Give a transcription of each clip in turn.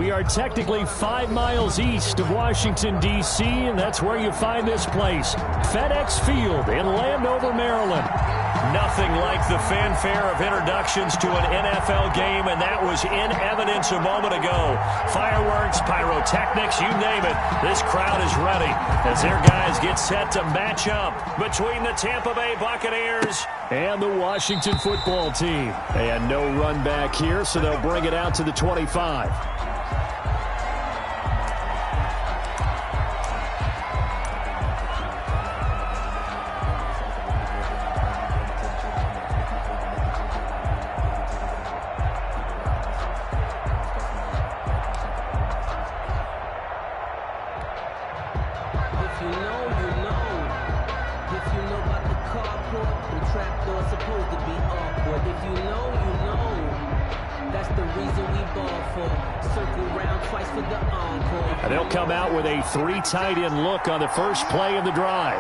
We are technically 5 miles east of Washington, D.C., and that's where you find this place, FedEx Field in Landover, Maryland. Nothing like the fanfare of introductions to an NFL game, and that was in evidence a moment ago. Fireworks, pyrotechnics, you name it. This crowd is ready as their guys get set to match up between the Tampa Bay Buccaneers and the Washington football team. They had no run back here, so they'll bring it out to the 25. They'll come out with a 3 tight end look on the first play of the drive.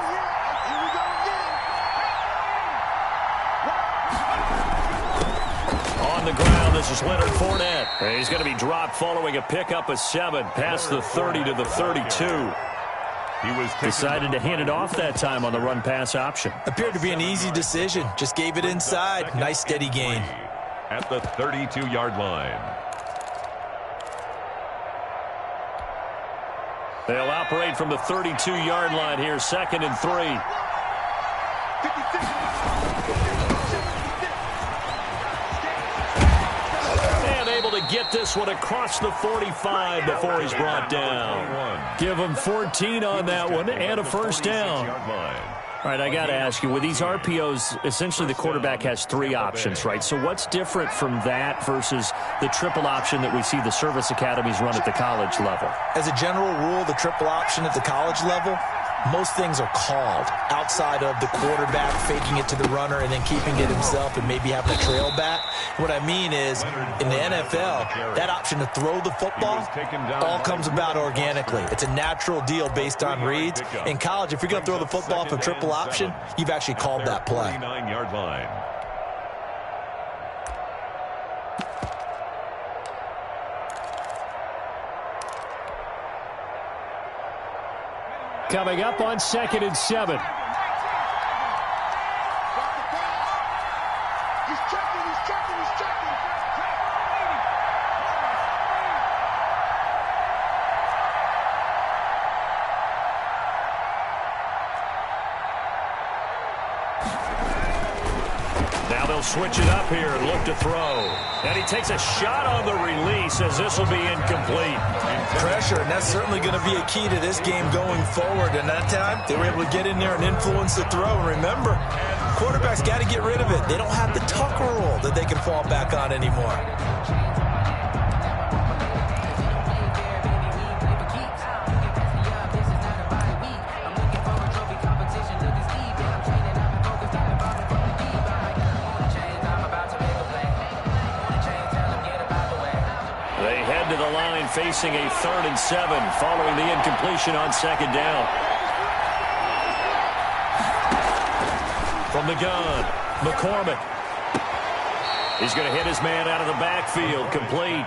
On the ground, this is Leonard Fournette. He's going to be dropped following a pickup of 7 past the 30 to the 32. He was decided to hand it off that time on the run-pass option. Appeared to be an easy decision. Just gave it inside. Nice steady gain. At the 32-yard line. They'll operate from the 32-yard line here, 2nd and 3. And able to get this one across the 45 before he's brought down. Give him 14 on that one and a first down. All right, I got to ask you, with these RPOs, essentially the quarterback has 3 options, right? So what's different from that versus the triple option that we see the service academies run at the college level? As a general rule, the triple option at the college level, most things are called outside of the quarterback faking it to the runner and then keeping it himself and maybe having a trail back. What I mean is, in the NFL, that option to throw the football all comes about organically. It's a natural deal based on reads. In college, if you're going to throw the football for triple option, you've actually called that play. 29-yard line. Coming up on 2nd and 7. Now they'll switch it up here and look to throw. And he takes a shot on the release as this will be incomplete. Pressure, and that's certainly going to be a key to this game going forward. And that time, they were able to get in there and influence the throw. And remember, quarterbacks got to get rid of it. They don't have the tuck rule that they can fall back on anymore. To the line facing a 3rd and 7 following the incompletion on 2nd down. From the gun, McCormick. He's going to hit his man out of the backfield, complete.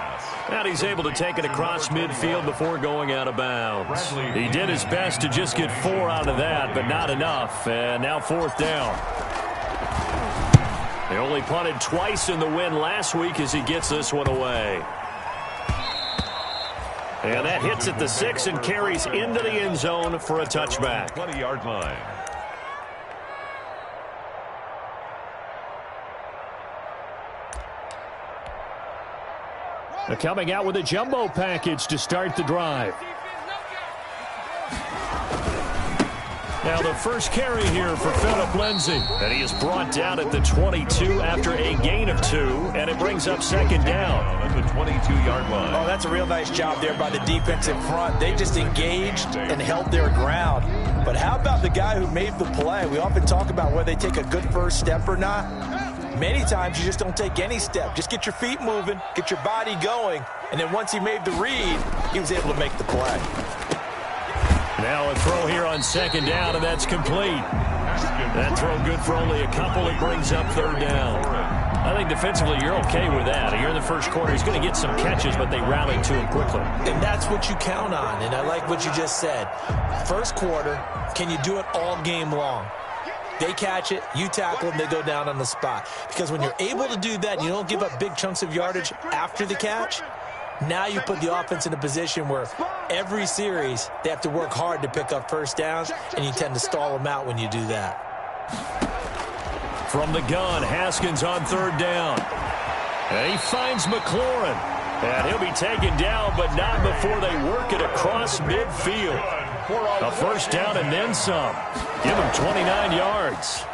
And he's able to take it across midfield before going out of bounds. He did his best to just get 4 out of that, but not enough. And now 4th down. They only punted twice in the win last week as he gets this one away. And that hits at the 6 and carries into the end zone for a touchback. 20-yard line. They're coming out with a jumbo package to start the drive. Now the first carry here for Phillip Lindsay. And he is brought down at the 22 after a gain of 2. And it brings up 2nd down. At the 22-yard line. Oh, that's a real nice job there by the defensive front. They just engaged and held their ground. But how about the guy who made the play? We often talk about whether they take a good first step or not. Many times you just don't take any step. Just get your feet moving, get your body going. And then once he made the read, he was able to make the play. Now a throw here on 2nd down, and that's complete. That throw good for only a couple. It brings up 3rd down. I think defensively you're okay with that. Here in the first quarter, he's going to get some catches, but they rallied to him quickly. And that's what you count on, and I like what you just said. First quarter, can you do it all game long? They catch it, you tackle them, they go down on the spot. Because when you're able to do that and you don't give up big chunks of yardage after the catch, now you put the offense in a position where every series they have to work hard to pick up first downs, and you tend to stall them out when you do that. From the gun, Haskins on third down. And he finds McLaurin. And he'll be taken down, but not before they work it across midfield. A first down and then some. Give him 29 yards.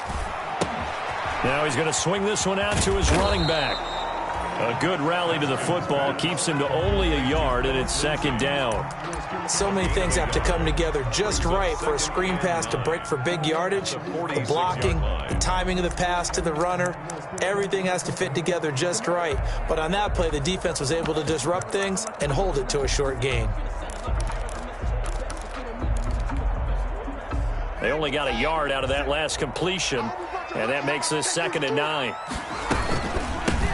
Now he's going to swing this one out to his running back. A good rally to the football keeps him to only a yard, and it's second down. So many things have to come together just right for a screen pass to break for big yardage. The blocking, the timing of the pass to the runner, everything has to fit together just right. But on that play, the defense was able to disrupt things and hold it to a short gain. They only got a yard out of that last completion, and that makes this 2nd and 9.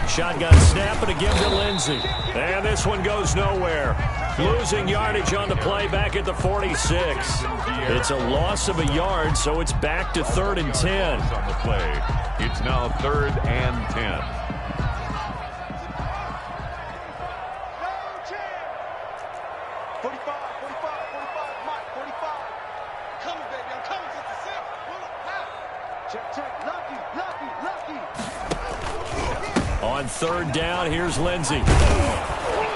Shotgun snap, and again to Lindsey. And this one goes nowhere. Losing yardage on the play back at the 46. It's a loss of a yard, so it's back to 3rd and 10. On the play. It's now 3rd and 10. On third down, here's Lindsey.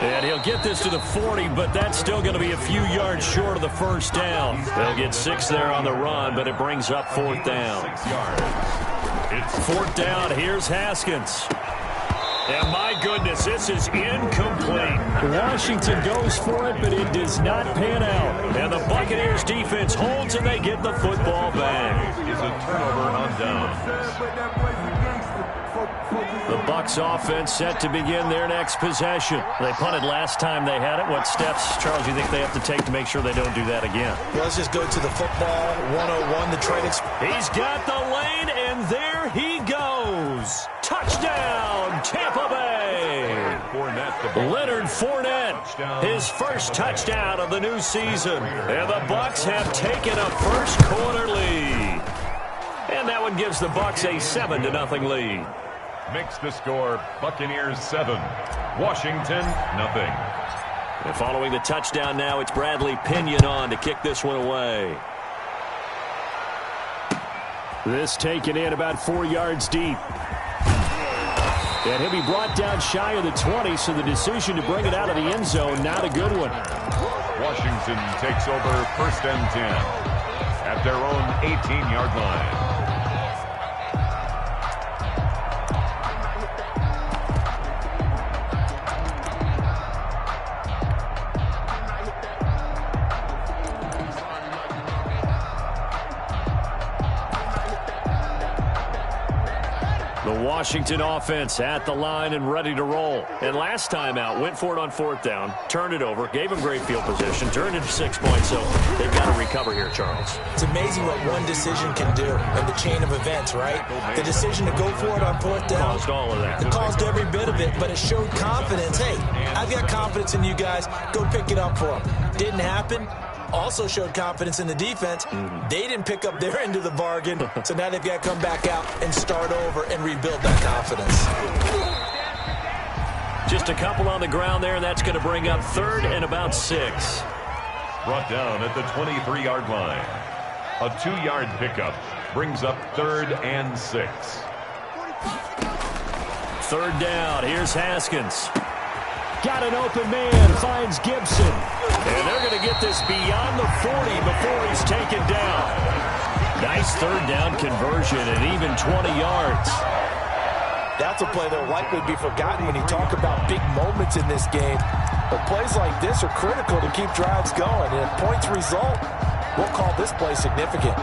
And he'll get this to the 40, but that's still going to be a few yards short of the first down. They'll get 6 there on the run, but it brings up 4th down. 6 yards. It's 4th down, here's Haskins. And my goodness, this is incomplete. Washington goes for it, but it does not pan out. And the Buccaneers defense holds, and they get the football back. Is a turnover on down. The Bucs offense set to begin their next possession. They punted last time they had it. What steps, Charles, do you think they have to take to make sure they don't do that again? Well, let's just go to the football 101, the trade. He's got the lane, and there he goes. Touchdown, Tampa Bay. Leonard Fournette, his first touchdown of the new season. And the Bucs have taken a first quarter lead. And that one gives the Bucs a 7-0 lead. Makes the score Buccaneers 7, Washington nothing. And following the touchdown now, it's Bradley Pinion on to kick this one away. This taken in about 4 yards deep. And he'll be brought down shy of the 20, so the decision to bring it out of the end zone, not a good one. Washington takes over 1st and 10 at their own 18-yard line. Washington offense at the line and ready to roll. And last time out, went for it on 4th down, turned it over, gave him great field position, turned it to 6 points, so they've got to recover here, Charles. It's amazing what one decision can do in the chain of events, right? The decision to go for it on 4th down. Caused all of that. It caused every bit of it, but it showed confidence. Hey, I've got confidence in you guys. Go pick it up for them. Didn't happen. Also showed confidence in the defense. They didn't pick up their end of the bargain, so now they've got to come back out and start over and rebuild that confidence. Just a couple on the ground there, and that's going to bring up 3rd and about 6. Brought down at the 23-yard line. A 2-yard pickup brings up 3rd and 6. 3rd down, here's Haskins. Got an open man, finds Gibson. And they're going to get this beyond the 40 before he's taken down. Nice 3rd down conversion and even 20 yards. That's a play that will likely be forgotten when you talk about big moments in this game. But plays like this are critical to keep drives going. And if points result, we'll call this play significant.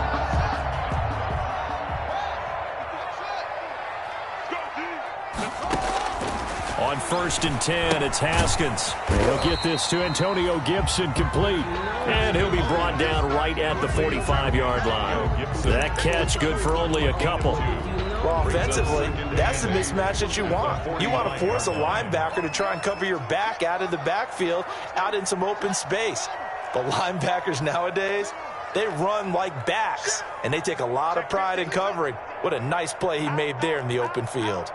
On 1st and 10, it's Haskins. He'll get this to Antonio Gibson complete. And he'll be brought down right at the 45-yard line. That catch good for only a couple. Well, offensively, that's the mismatch that you want. You want to force a linebacker to try and cover your back out of the backfield, out in some open space. But linebackers nowadays, they run like backs, and they take a lot of pride in covering. What a nice play he made there in the open field.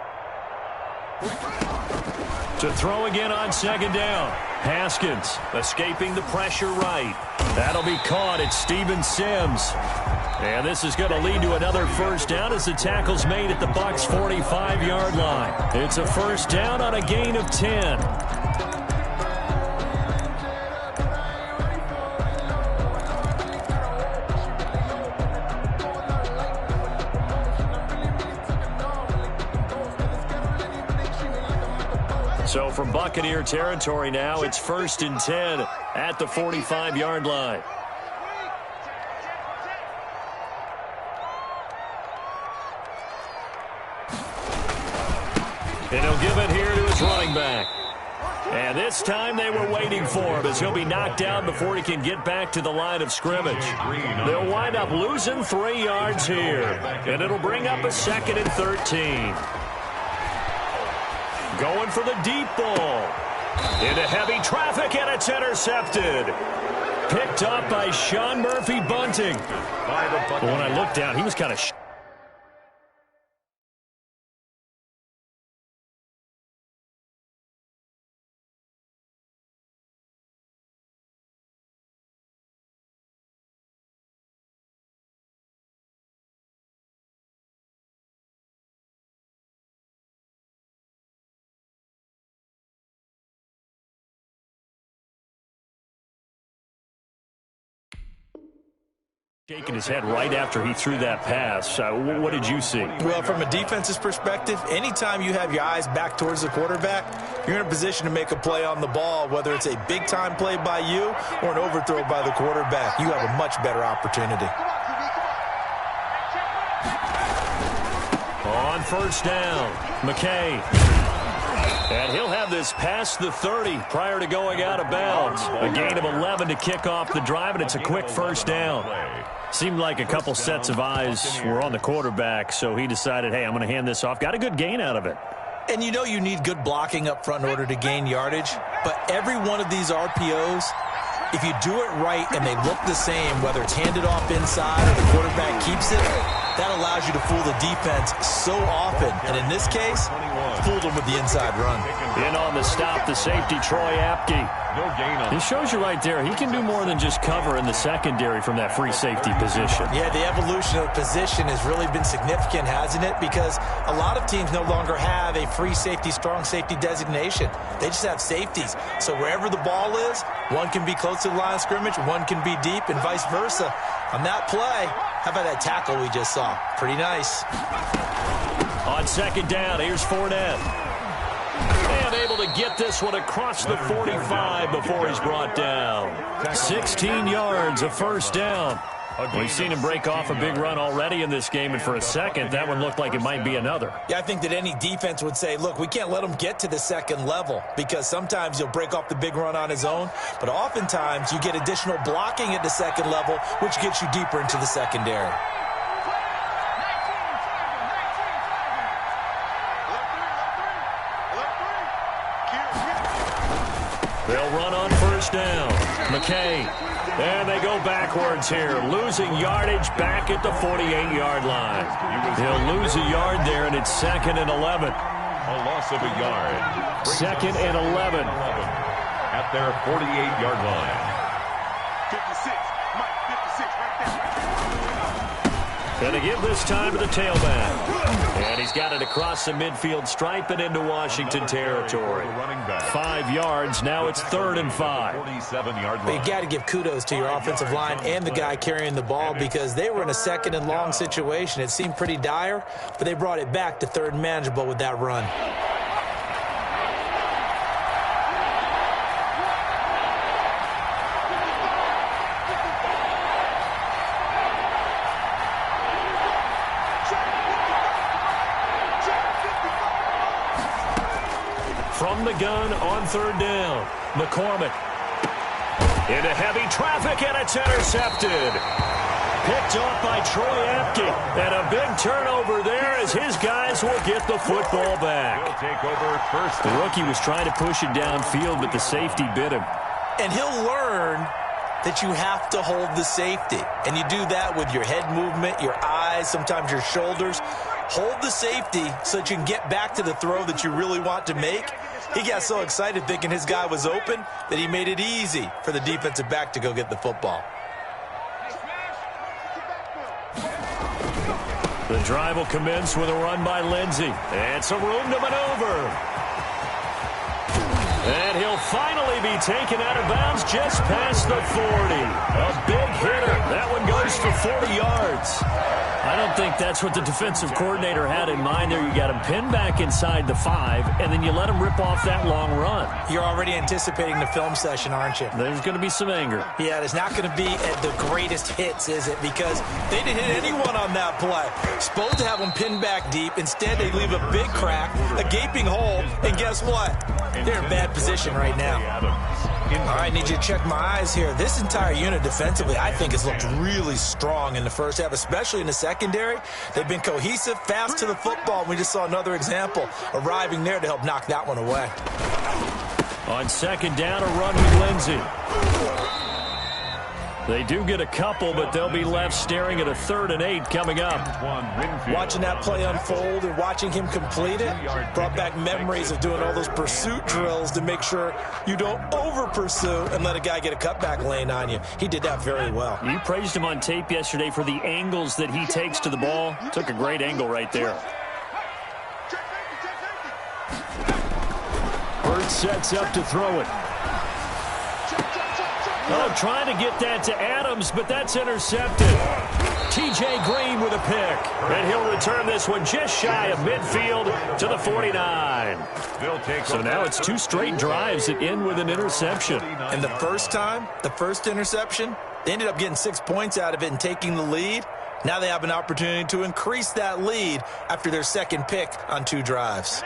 To throw again on second down. Haskins escaping the pressure right. That'll be caught at Steven Sims. And this is going to lead to another first down as the tackle's made at the Bucs' 45-yard line. It's a first down on a gain of 10. So from Buccaneer territory now, it's 1st and 10 at the 45-yard line. And he'll give it here to his running back. And this time they were waiting for him as he'll be knocked down before he can get back to the line of scrimmage. They'll wind up losing 3 yards here. And it'll bring up a 2nd and 13. Going for the deep ball. Into heavy traffic, and it's intercepted. Picked up by Sean Murphy-Bunting. But when I looked down, he was kind of... shaking his head right after he threw that pass. What did you see? Well, from a defense's perspective, anytime you have your eyes back towards the quarterback, you're in a position to make a play on the ball, whether it's a big-time play by you or an overthrow by the quarterback. You have a much better opportunity. On first down, McKay. And he'll have this past the 30 prior to going out of bounds. A gain of 11 to kick off the drive, and it's a quick first down. Seemed like a couple sets of eyes were on the quarterback, so he decided, hey, I'm going to hand this off. Got a good gain out of it. And you know you need good blocking up front in order to gain yardage, but every one of these RPOs, if you do it right and they look the same, whether it's handed off inside or the quarterback keeps it, that allows you to fool the defense so often. And in this case, fooled them with the inside run. In on the stop, the safety, Troy Apke. It shows you right there, he can do more than just cover in the secondary from that free safety position. Yeah, the evolution of the position has really been significant, hasn't it? Because a lot of teams no longer have a free safety, strong safety designation. They just have safeties. So wherever the ball is, one can be close to the line of scrimmage, one can be deep, and vice versa. On that play, how about that tackle we just saw? Pretty nice. On second down, here's Fournette. And able to get this one across the 45 before he's brought down. 16 yards, a first down. We've seen him break off a big run already in this game, and for a second, that one looked like it might be another. Yeah, I think that any defense would say, look, we can't let him get to the second level, because sometimes he'll break off the big run on his own, but oftentimes you get additional blocking at the second level, which gets you deeper into the secondary. They'll run on first down. McKay. And they go backwards here, losing yardage back at the 48-yard line. He'll lose a yard there, and it's 2nd and 11. A loss of a yard. 2nd and 11. At their 48-yard line. 56, Mike, 56, right there. And to give this time to the tailback. And he's got it across the midfield stripe and into Washington territory. 5 yards. Now it's 3rd and 5. 47-yard line. But you got to give kudos to your offensive line and the guy carrying the ball, because they were in a 2nd and long situation. It seemed pretty dire, but they brought it back to 3rd and manageable with that run. From the gun on 3rd down, McCormick. Into heavy traffic, and it's intercepted. Picked off by Troy Apke. And a big turnover there as his guys will get the football back. He'll take over first. The rookie was trying to push it downfield, but the safety bit him. And he'll learn that you have to hold the safety. And you do that with your head movement, your eyes, sometimes your shoulders. Hold the safety so that you can get back to the throw that you really want to make. He got so excited thinking his guy was open that he made it easy for the defensive back to go get the football. The drive will commence with a run by Lindsey. And some room to maneuver. And he'll finally be taken out of bounds just past the 40. A big hitter. That one goes for 40 yards. I don't think that's what the defensive coordinator had in mind there. You got him pinned back inside the 5, and then you let him rip off that long run. You're already anticipating the film session, aren't you? There's going to be some anger. Yeah, it's not going to be at the greatest hits, is it? Because they didn't hit anyone on that play. Supposed to have them pinned back deep. Instead, they leave a big crack, a gaping hole, and guess what? They're in bad position right now. All right, need you to check my eyes here. This entire unit defensively, I think, has looked really strong in the first half, especially in the secondary. They've been cohesive, fast to the football. We just saw another example arriving there to help knock that one away. On second down, a run with Lindsey. They do get a couple, but they'll be left staring at a 3rd and 8 coming up. Watching that play unfold and watching him complete it brought back memories of doing all those pursuit drills to make sure you don't over-pursue and let a guy get a cutback lane on you. He did that very well. You praised him on tape yesterday for the angles that he takes to the ball. Took a great angle right there. Hurts sets up to throw it. Oh, trying to get that to Adams, but that's intercepted. T.J. Green with a pick. And he'll return this one just shy of midfield to the 49. So now it's 2 straight drives that end with an interception. And the first time, the first interception, they ended up getting 6 points out of it and taking the lead. Now they have an opportunity to increase that lead after their second pick on 2 drives.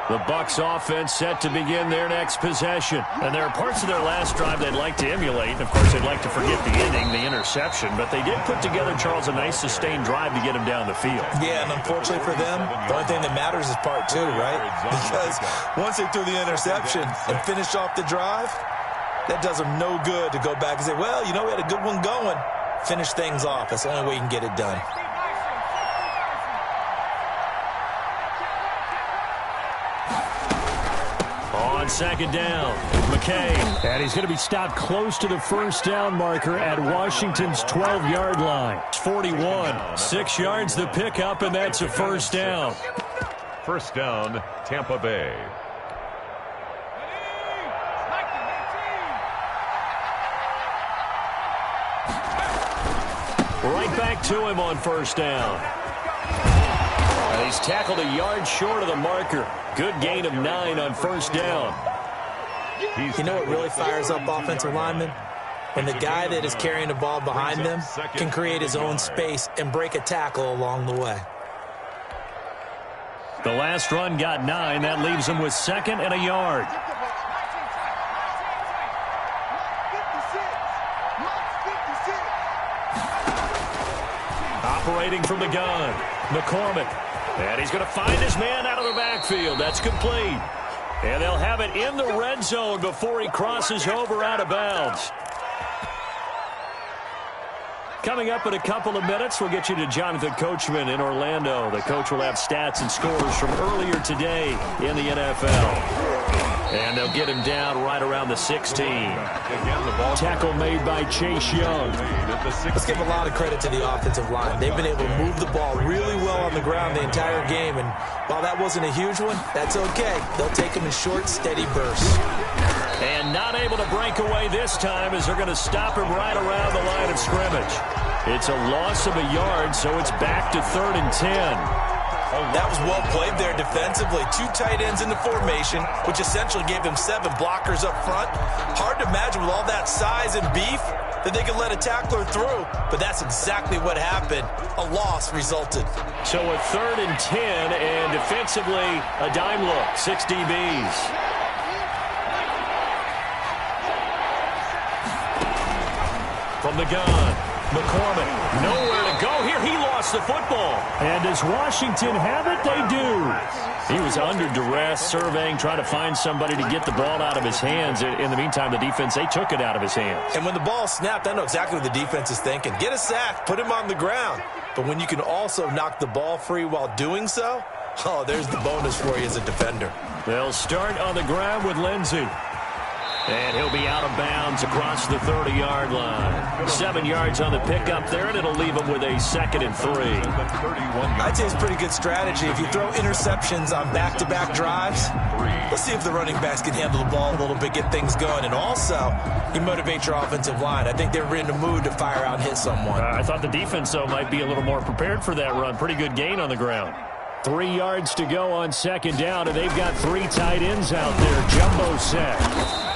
The Bucs offense set to begin their next possession. And there are parts of their last drive they'd like to emulate. Of course, they'd like to forget the ending, the interception. But they did put together, Charles, a nice sustained drive to get him down the field. Yeah, and unfortunately for them, the only thing that matters is part 2, right? Because once they threw the interception and finished off the drive, that does them no good to go back and say, well, you know, we had a good one going. Finish things off. That's the only way you can get it done. On second down, McKay. And he's going to be stopped close to the first down marker at Washington's 12-yard line. 41, 6 yards the pickup, and that's a first down. First down, Tampa Bay. Right back to him on first down. And he's tackled a yard short of the marker. Good gain of 9 on first down. You know what really fires up offensive linemen? When the guy that is carrying the ball behind them can create his own space and break a tackle along the way. The last run got 9. That leaves him with 2nd and a yard. Operating from the gun, McCormick. And he's going to find his man out of the backfield. That's complete. And they'll have it in the red zone before he crosses over out of bounds. Coming up in a couple of minutes, we'll get you to Jonathan Coachman in Orlando. The coach will have stats and scores from earlier today in the NFL. And they'll get him down right around the 16. Tackle made by Chase Young. Let's give a lot of credit to the offensive line. They've been able to move the ball really well on the ground the entire game. And while that wasn't a huge one, that's okay. They'll take them in short, steady bursts. And not able to break away this time as they're going to stop him right around the line of scrimmage. It's a loss of a yard, so it's back to 3rd and 10. That was well played there defensively. 2 tight ends in the formation, which essentially gave them 7 blockers up front. Hard to imagine with all that size and beef that they could let a tackler through, but that's exactly what happened. A loss resulted. So a 3rd and 10, and defensively, a dime look, 6 DBs. From the gun, McCormick, nowhere to go here. He lost the football. And does Washington have it? They do. He was under duress, surveying, trying to find somebody to get the ball out of his hands. In the meantime, the defense, they took it out of his hands. And when the ball snapped, I know exactly what the defense is thinking. Get a sack, put him on the ground. But when you can also knock the ball free while doing so, oh, there's the bonus for you as a defender. They'll start on the ground with Lindsey. And he'll be out of bounds across the 30-yard line. 7 yards on the pickup there, and it'll leave him with a 2nd and 3. I'd say it's a pretty good strategy. If you throw interceptions on back-to-back drives, let's see if the running backs can handle the ball a little bit, get things going. And also, you motivate your offensive line. I think they're in the mood to fire out and hit someone. I thought the defense, though, might be a little more prepared for that run. Pretty good gain on the ground. 3 yards to go on 2nd down, and they've got 3 tight ends out there. Jumbo set.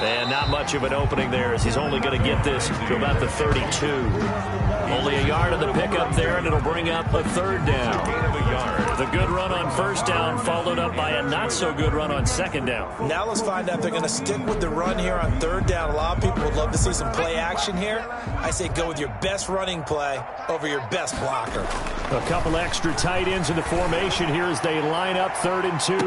And not much of an opening there as he's only going to get this to about the 32. Only a yard of the pickup there, and it'll bring up a 3rd down. The good run on 1st down followed up by a not-so-good run on 2nd down. Now let's find out if they're going to stick with the run here on 3rd down. A lot of people would love to see some play action here. I say go with your best running play over your best blocker. A couple extra tight ends in the formation here as they line up 3rd and 2.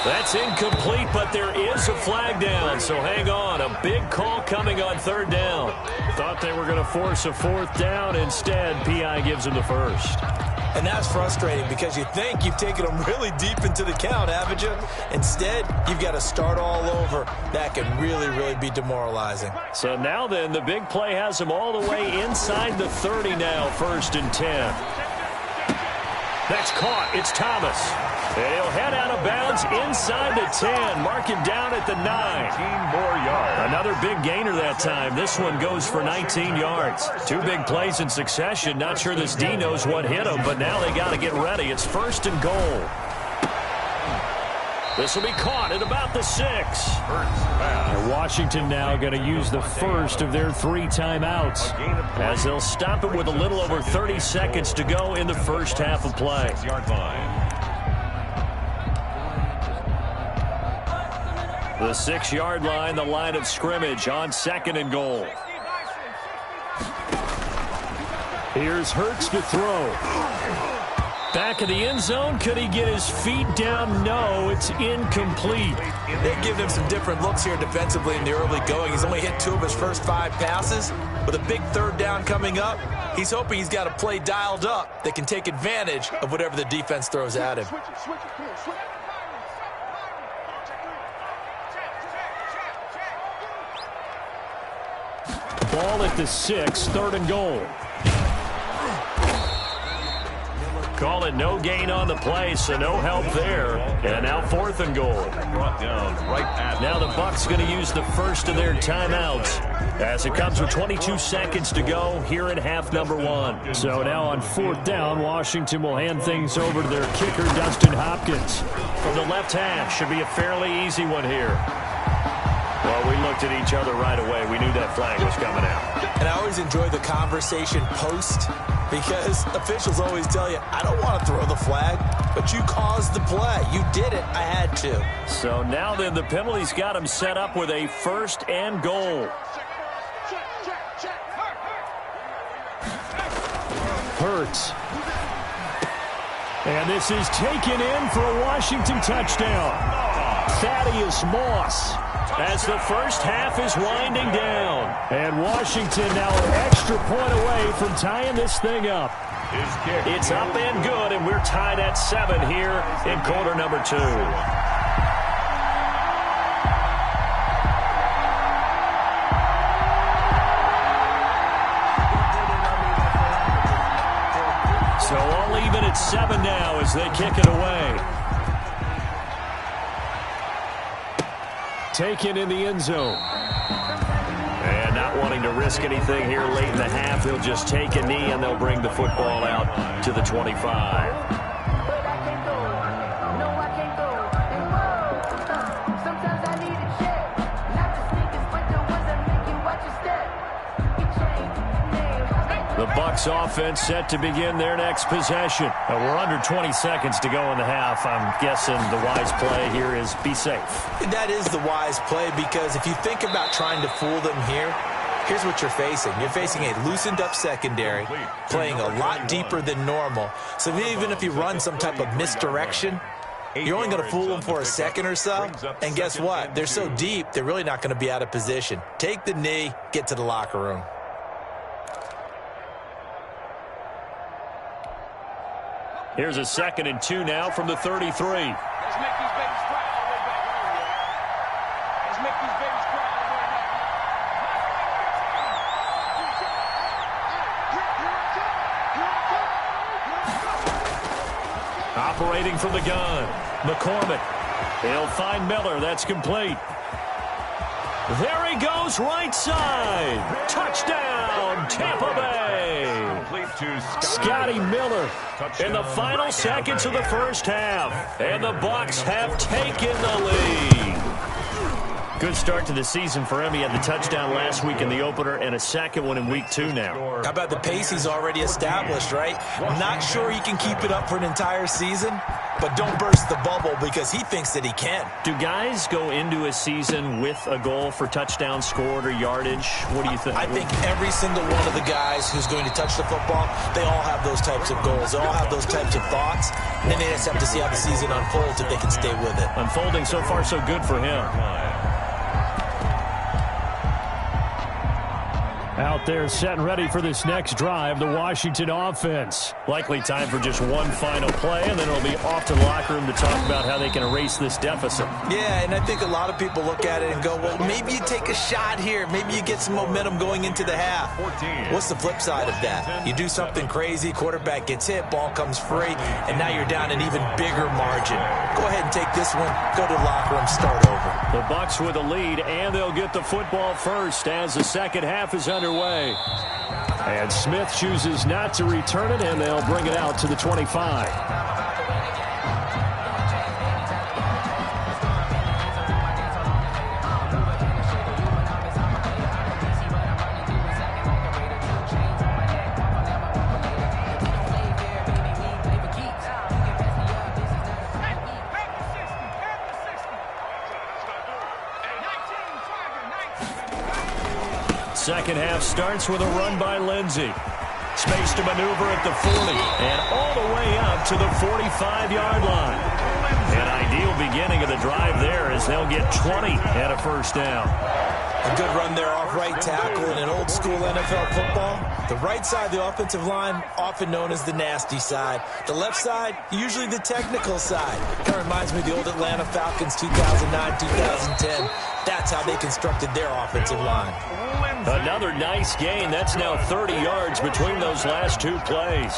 That's incomplete, but there is a flag down, so hang on. A big call coming on 3rd down. Thought they were going to force a 4th down. Instead, P.I. gives them the 1st. And that's frustrating because you think you've taken them really deep into the count, haven't you? Instead, you've got to start all over. That can really, really be demoralizing. So now then, the big play has them all the way inside the 30 now, 1st and 10. That's caught. It's Thomas. And he'll head out of bounds inside the 10. Mark him down at the 9. 19 more yards. Another big gainer that time. This one goes for 19 yards. 2 big plays in succession. Not sure this D knows what hit him, but now they got to get ready. It's 1st and goal. This will be caught at about the 6. And Washington now going to use the first of their 3 timeouts as they'll stop it with a little over 30 seconds to go in the first half of play. 6-yard line. The 6-yard line, the line of scrimmage on 2nd and goal. Here's Hurts to throw. Back of the end zone. Could he get his feet down? No, it's incomplete. They've given him some different looks here defensively in the early going. He's only hit 2 of his first 5 passes. With a big 3rd down coming up, he's hoping he's got a play dialed up that can take advantage of whatever the defense throws at him. Ball at the 6, 3rd and goal. Call it no gain on the play, so no help there. And now 4th and goal. Brought down right at. Now the Bucs going to use the first of their timeouts as it comes with 22 seconds to go here in half number 1. So now on 4th down, Washington will hand things over to their kicker, Dustin Hopkins. From the left hash, should be a fairly easy one here. Well, we looked at each other right away. We knew that flag was coming out. And I always enjoy the conversation post because officials always tell you, I don't want to throw the flag, but you caused the play. You did it. I had to. So now then the penalty's got him set up with a 1st and goal. Hurts. And this is taken in for a Washington touchdown. Thaddeus Moss. As the first half is winding down. And Washington now an extra point away from tying this thing up. It's up and good, and we're tied at 7 here in quarter number 2. So all even at 7 now as they kick it away. Taken in the end zone. And not wanting to risk anything here late in the half, he'll just take a knee and they'll bring the football out to the 25. The Bucs offense set to begin their next possession. We're under 20 seconds to go in the half. I'm guessing the wise play here is be safe. That is the wise play because if you think about trying to fool them here, Here's what you're facing. You're facing a loosened-up secondary, playing a lot deeper than normal. So even if you run some type of misdirection, you're only going to fool them for a second or so. And guess what? They're so deep, they're really not going to be out of position. Take the knee, get to the locker room. Here's a 2nd and 2 now from the 33. Let's make these babies cry all the way back home, yeah. Let's make these babies cry all the way back. Operating from the gun, McCormick. He'll find Miller. That's complete. There he goes, right side. Touchdown, Tampa Bay. Scotty Miller in the final seconds of the first half. And the Bucs have taken the lead. Good start to the season for him. He had the touchdown last week in the opener and a second one in week 2 now. How about the pace he's already established, right? Not sure he can keep it up for an entire season, but don't burst the bubble because he thinks that he can. Do guys go into a season with a goal for touchdown scored or yardage? What do you think? I think every single one of the guys who's going to touch the football, they all have those types of goals. They all have those types of thoughts. And then they just have to see how the season unfolds if they can stay with it. Unfolding so far so good for him. Out there set and ready for this next drive, the Washington offense. Likely time for just one final play, and then it'll be off to the locker room to talk about how they can erase this deficit. Yeah, and I think a lot of people look at it and go, well, maybe you take a shot here. Maybe you get some momentum going into the half. What's the flip side of that? You do something crazy, quarterback gets hit, ball comes free, and now you're down an even bigger margin. Go ahead and take this one, go to the locker room, start over. The Bucs with a lead, and they'll get the football first as the second half is underway. And Smith chooses not to return it, and they'll bring it out to the 25. Second half starts with a run by Lindsey. Space to maneuver at the 40 and all the way up to the 45-yard line. An ideal beginning of the drive there as they'll get 20 and a first down. A good run there off right tackle in an old-school NFL football. The right side of the offensive line, often known as the nasty side. The left side, usually the technical side. Kind of reminds me of the old Atlanta Falcons 2009, 2010. That's how they constructed their offensive line. Another nice gain. That's now 30 yards between those last two plays.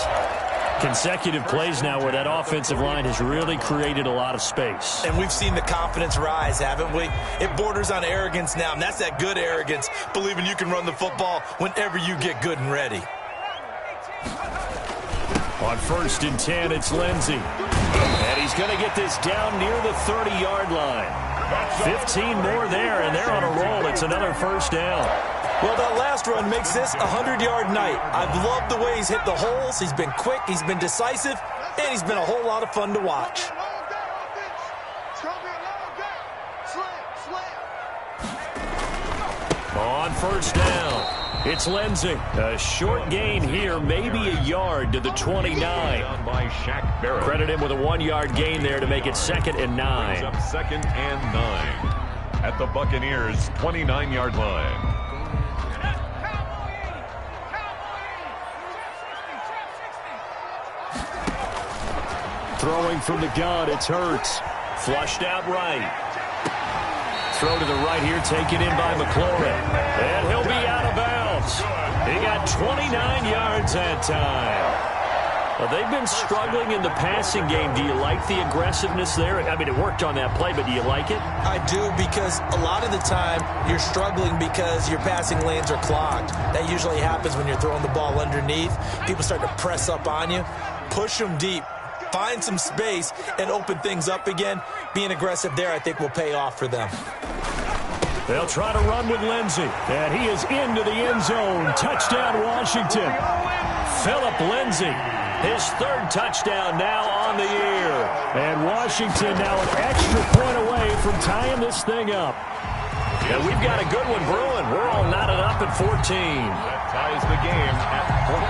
Consecutive plays now where that offensive line has really created a lot of space. And we've seen the confidence rise, haven't we? It borders on arrogance now, and that's that good arrogance, believing you can run the football whenever you get good and ready. On 1st and 10, it's Lindsey. And he's going to get this down near the 30-yard line. 15 more there, and they're on a roll. It's another first down. Well, that last run makes this a 100-yard night. I've loved the way he's hit the holes. He's been quick, he's been decisive, and he's been a whole lot of fun to watch. On 1st down, it's Lindsey. A short gain here, maybe a yard to the 29. Credit him with a 1-yard gain there to make it 2nd and 9. Up 2nd and 9 at the Buccaneers' 29-yard line. Throwing from the gun, it's Hurts. Flushed out right. Throw to the right here, taken in by McLaurin. And he'll be out of bounds. He got 29 yards that time. Well, they've been struggling in the passing game. Do you like the aggressiveness there? I mean, it worked on that play, but do you like it? I do, because a lot of the time you're struggling because your passing lanes are clogged. That usually happens when you're throwing the ball underneath. People start to press up on you. Push them deep. Find some space and open things up again. Being aggressive there, I think, will pay off for them. They'll try to run with Lindsey, and he is into the end zone. Touchdown, Washington. Philip Lindsey, his 3rd touchdown now on the year. And Washington now an extra point away from tying this thing up. And we've got a good one brewing. We're all knotted up at 14. That ties the game at 14.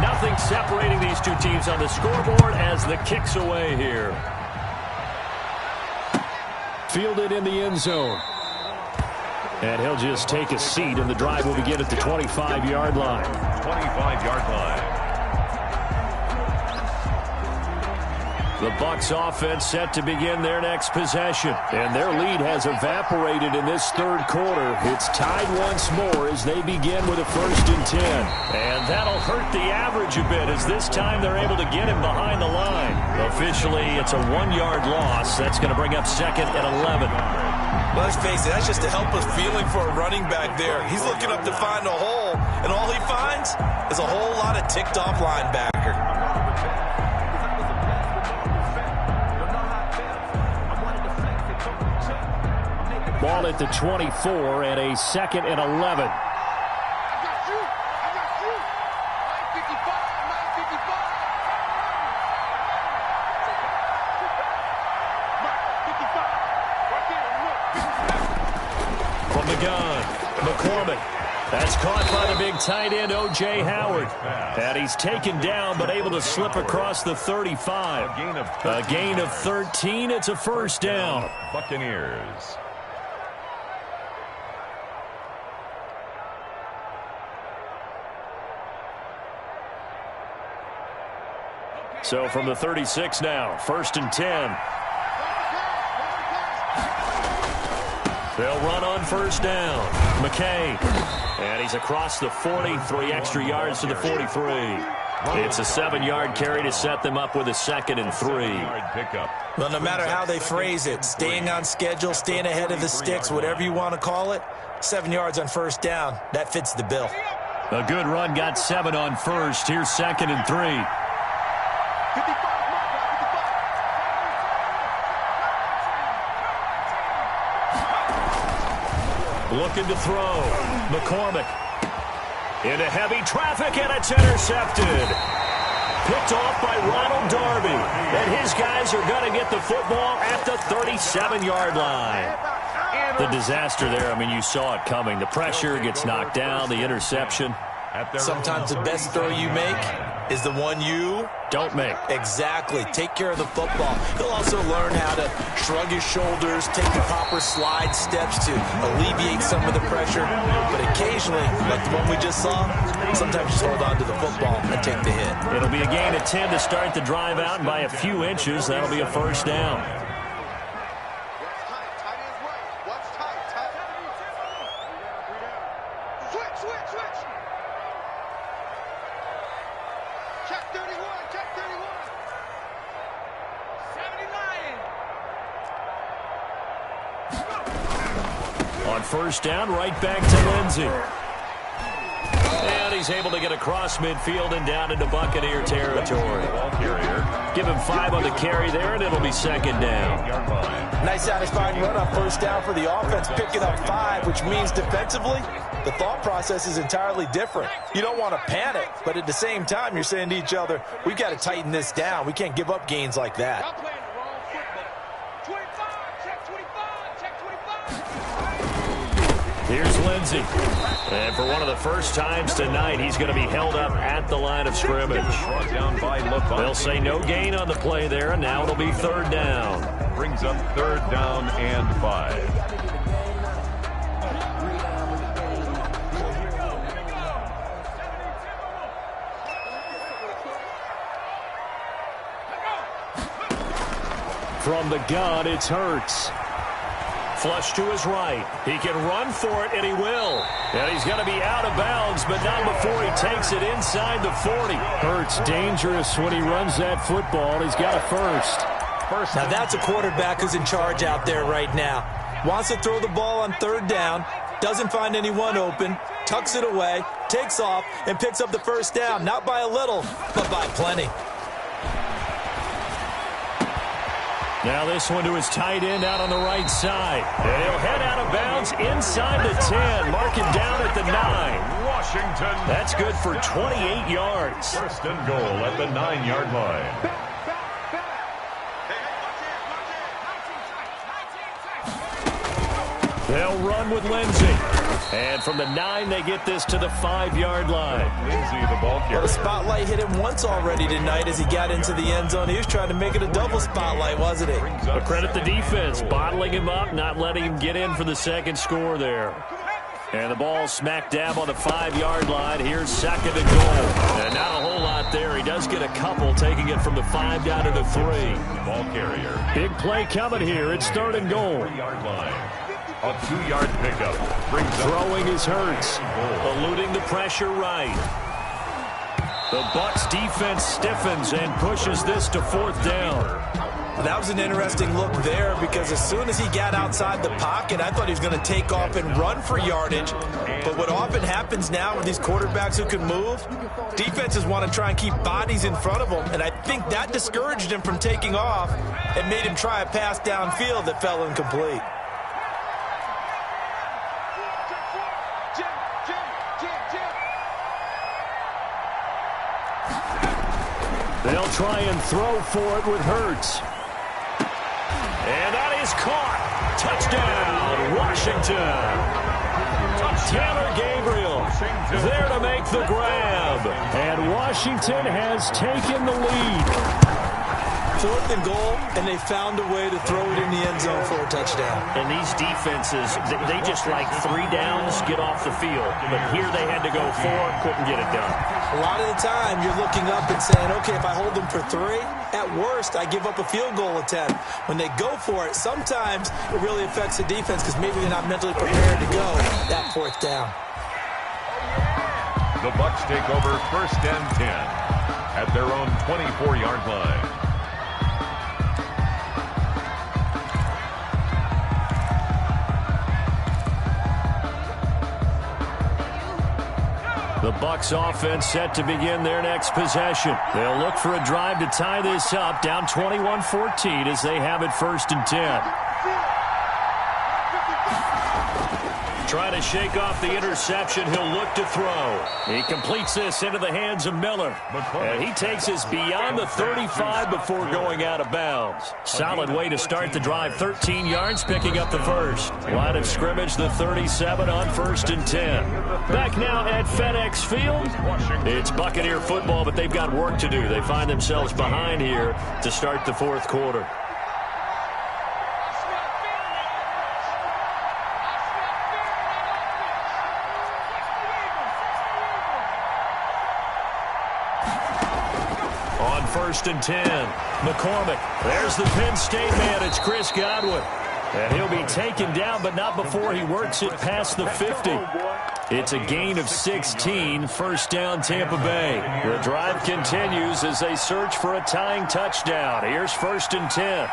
Nothing separating these two teams on the scoreboard as the kick's away here. Fielded in the end zone. And he'll just take a seat, and the drive will begin at the 25-yard line. 25-yard line. The Bucs offense set to begin their next possession. And their lead has evaporated in this third quarter. It's tied once more as they begin with a 1st and 10. And that'll hurt the average a bit as this time they're able to get him behind the line. Officially, it's a 1-yard loss. That's going to bring up 2nd and 11. Well, let's face it, that's just a helpless feeling for a running back there. He's looking up to find a hole, and all he finds is a whole lot of ticked-off linebacker. Ball at the 24 and a 2nd and 11. From the gun, McCormick. That's caught by the big tight end, O.J. Howard. And he's taken down but able to slip across the 35. A gain of 13. It's a 1st down. Buccaneers. So from the 36 now, 1st and 10. They'll run on 1st down. McKay. And he's across the 40, 3 extra yards to the 43. It's a 7-yard carry to set them up with a 2nd and 3. Well, no matter how they phrase it, staying on schedule, staying ahead of the sticks, whatever you want to call it, 7 yards on 1st down, that fits the bill. A good run got 7 on 1st. Here's 2nd and 3. Looking to throw. McCormick. Into heavy traffic, and it's intercepted. Picked off by Ronald Darby. And his guys are going to get the football at the 37-yard line. The disaster there, I mean, you saw it coming. The pressure gets knocked down, the interception. Sometimes the best throw you make is the one you don't make. Exactly. Take care of the football. He'll also learn how to shrug his shoulders, take the proper slide steps to alleviate some of the pressure. But occasionally, like the one we just saw, sometimes just hold on to the football and take the hit. It'll be a gain of 10 to start the drive out, and by a few inches, that'll be a 1st down. On 1st down, right back to Lindsey. And he's able to get across midfield and down into Buccaneer territory. Give him 5 on the carry there, and it'll be 2nd down. Nice satisfying run on 1st down for the offense, picking up 5, which means defensively, the thought process is entirely different. You don't want to panic, but at the same time, you're saying to each other, we've got to tighten this down. We can't give up gains like that. Here's Lindsey. And for one of the first times tonight, he's going to be held up at the line of scrimmage. They'll say no gain on the play there, and now it'll be 3rd down. Brings up 3rd down and 5. From the gun, it's Hurts. Flush to his right. He can run for it, and he will. And he's going to be out of bounds, but not before he takes it inside the 40. Hurts dangerous when he runs that football. He's got a 1st. Now that's a quarterback who's in charge out there right now. Wants to throw the ball on 3rd down, doesn't find anyone open, tucks it away, takes off, and picks up the 1st down. Not by a little, but by plenty. Now this one to his tight end out on the right side. And he'll head out of bounds inside the 10. Mark it down at the 9. Washington. That's good for 28 yards. First and goal at the 9-yard line. They'll run with Lindsey. And from the 9, they get this to the 5-yard line. Lindsey, the ball carrier. Well, the spotlight hit him once already tonight as he got into the end zone. He was trying to make it a double spotlight, wasn't he? But credit the defense, bottling him up, not letting him get in for the second score there. And the ball smack dab on the 5-yard line. Here's second and goal. And not a whole lot there. He does get a couple, taking it from the 5 down to the 3. Ball carrier. Big play coming here. It's third and goal. 3-yard line. A 2-yard pickup. Brings Throwing is Hurts. Eluding the pressure right. The Bucs defense stiffens and pushes this to 4th down. That was an interesting look there because as soon as he got outside the pocket, I thought he was going to take off and run for yardage. But what often happens now with these quarterbacks who can move, defenses want to try and keep bodies in front of them. And I think that discouraged him from taking off and made him try a pass downfield that fell incomplete. They'll try and throw for it with Hurts. And that is caught. Touchdown, Washington. Taylor Gabriel there to make the grab. And Washington has taken the lead. 4th and goal, and they found a way to throw it in the end zone for a touchdown. And these defenses, they just like 3 downs, get off the field. But here they had to go 4, couldn't get it done. A lot of the time, you're looking up and saying, okay, if I hold them for 3, at worst, I give up a field goal attempt. When they go for it, sometimes it really affects the defense because maybe they're not mentally prepared to go that 4th down. The Bucs take over 1st and 10 at their own 24-yard line. The Bucs offense set to begin their next possession. They'll look for a drive to tie this up, down 21-14 as they have it 1st and 10. Trying to shake off the interception, he'll look to throw. He completes this into the hands of Miller. And he takes us beyond the 35 before going out of bounds. Solid way to start the drive, 13 yards, picking up the first. Line of scrimmage, the 37 on 1st and 10. Back now at FedEx Field. It's Buccaneer football, but they've got work to do. They find themselves behind here to start the 4th quarter. On 1st and 10, McCormick. There's the Penn State man. It's Chris Godwin. And he'll be taken down, but not before he works it past the 50. It's a gain of 16, 1st down Tampa Bay. The drive continues as they search for a tying touchdown. Here's 1st and 10.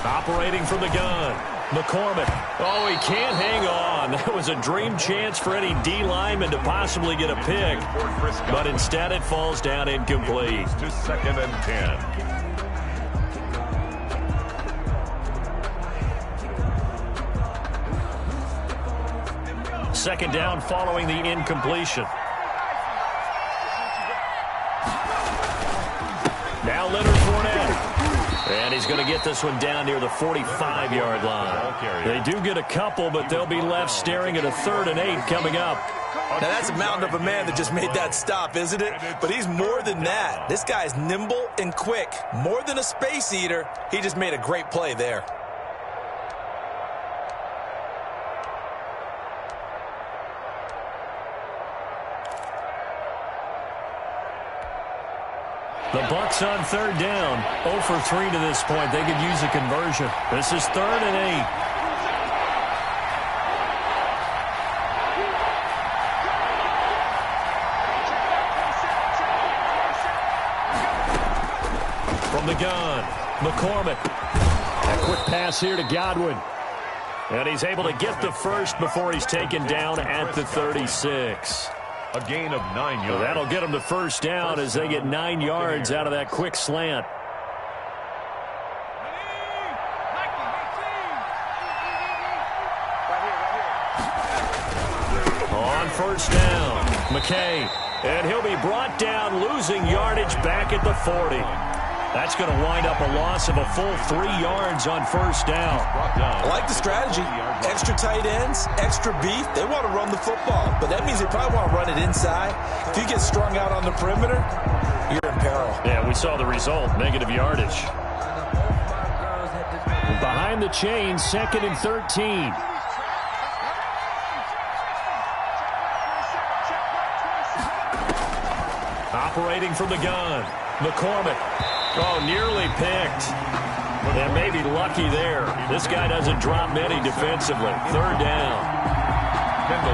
Operating from the gun, McCormick. Oh, he can't hang on. That was a dream chance for any D lineman to possibly get a pick. But instead it falls down incomplete. To 2nd and 10. 2nd down following the incompletion. Now Leonard Fournette. And he's going to get this one down near the 45-yard line. They do get a couple, but they'll be left staring at a 3rd and 8 coming up. Now, that's a mountain of a man that just made that stop, isn't it? But he's more than that. This guy's nimble and quick. More than a space eater, he just made a great play there. The Bucs on 3rd down. 0 for 3 to this point. They could use a conversion. This is 3rd and 8. From the gun, McCormick. A quick pass here to Godwin. And he's able to get the first before he's taken down at the 36. A gain of 9 yards. Well, that'll get them the 1st down as they get 9 yards out of that quick slant. on first down. McKay, and he'll be brought down, losing yardage back at the 40. That's going to wind up a loss of a full 3 yards on first down. I like the strategy. Extra tight ends, extra beef. They want to run the football, but that means they probably want to run it inside. If you get strung out on the perimeter, you're in peril. Yeah, we saw the result, negative yardage. Behind the chain, 2nd and 13. Operating from the gun, McCormick. Oh, nearly picked. And maybe lucky there. This guy doesn't drop many defensively. 3rd down.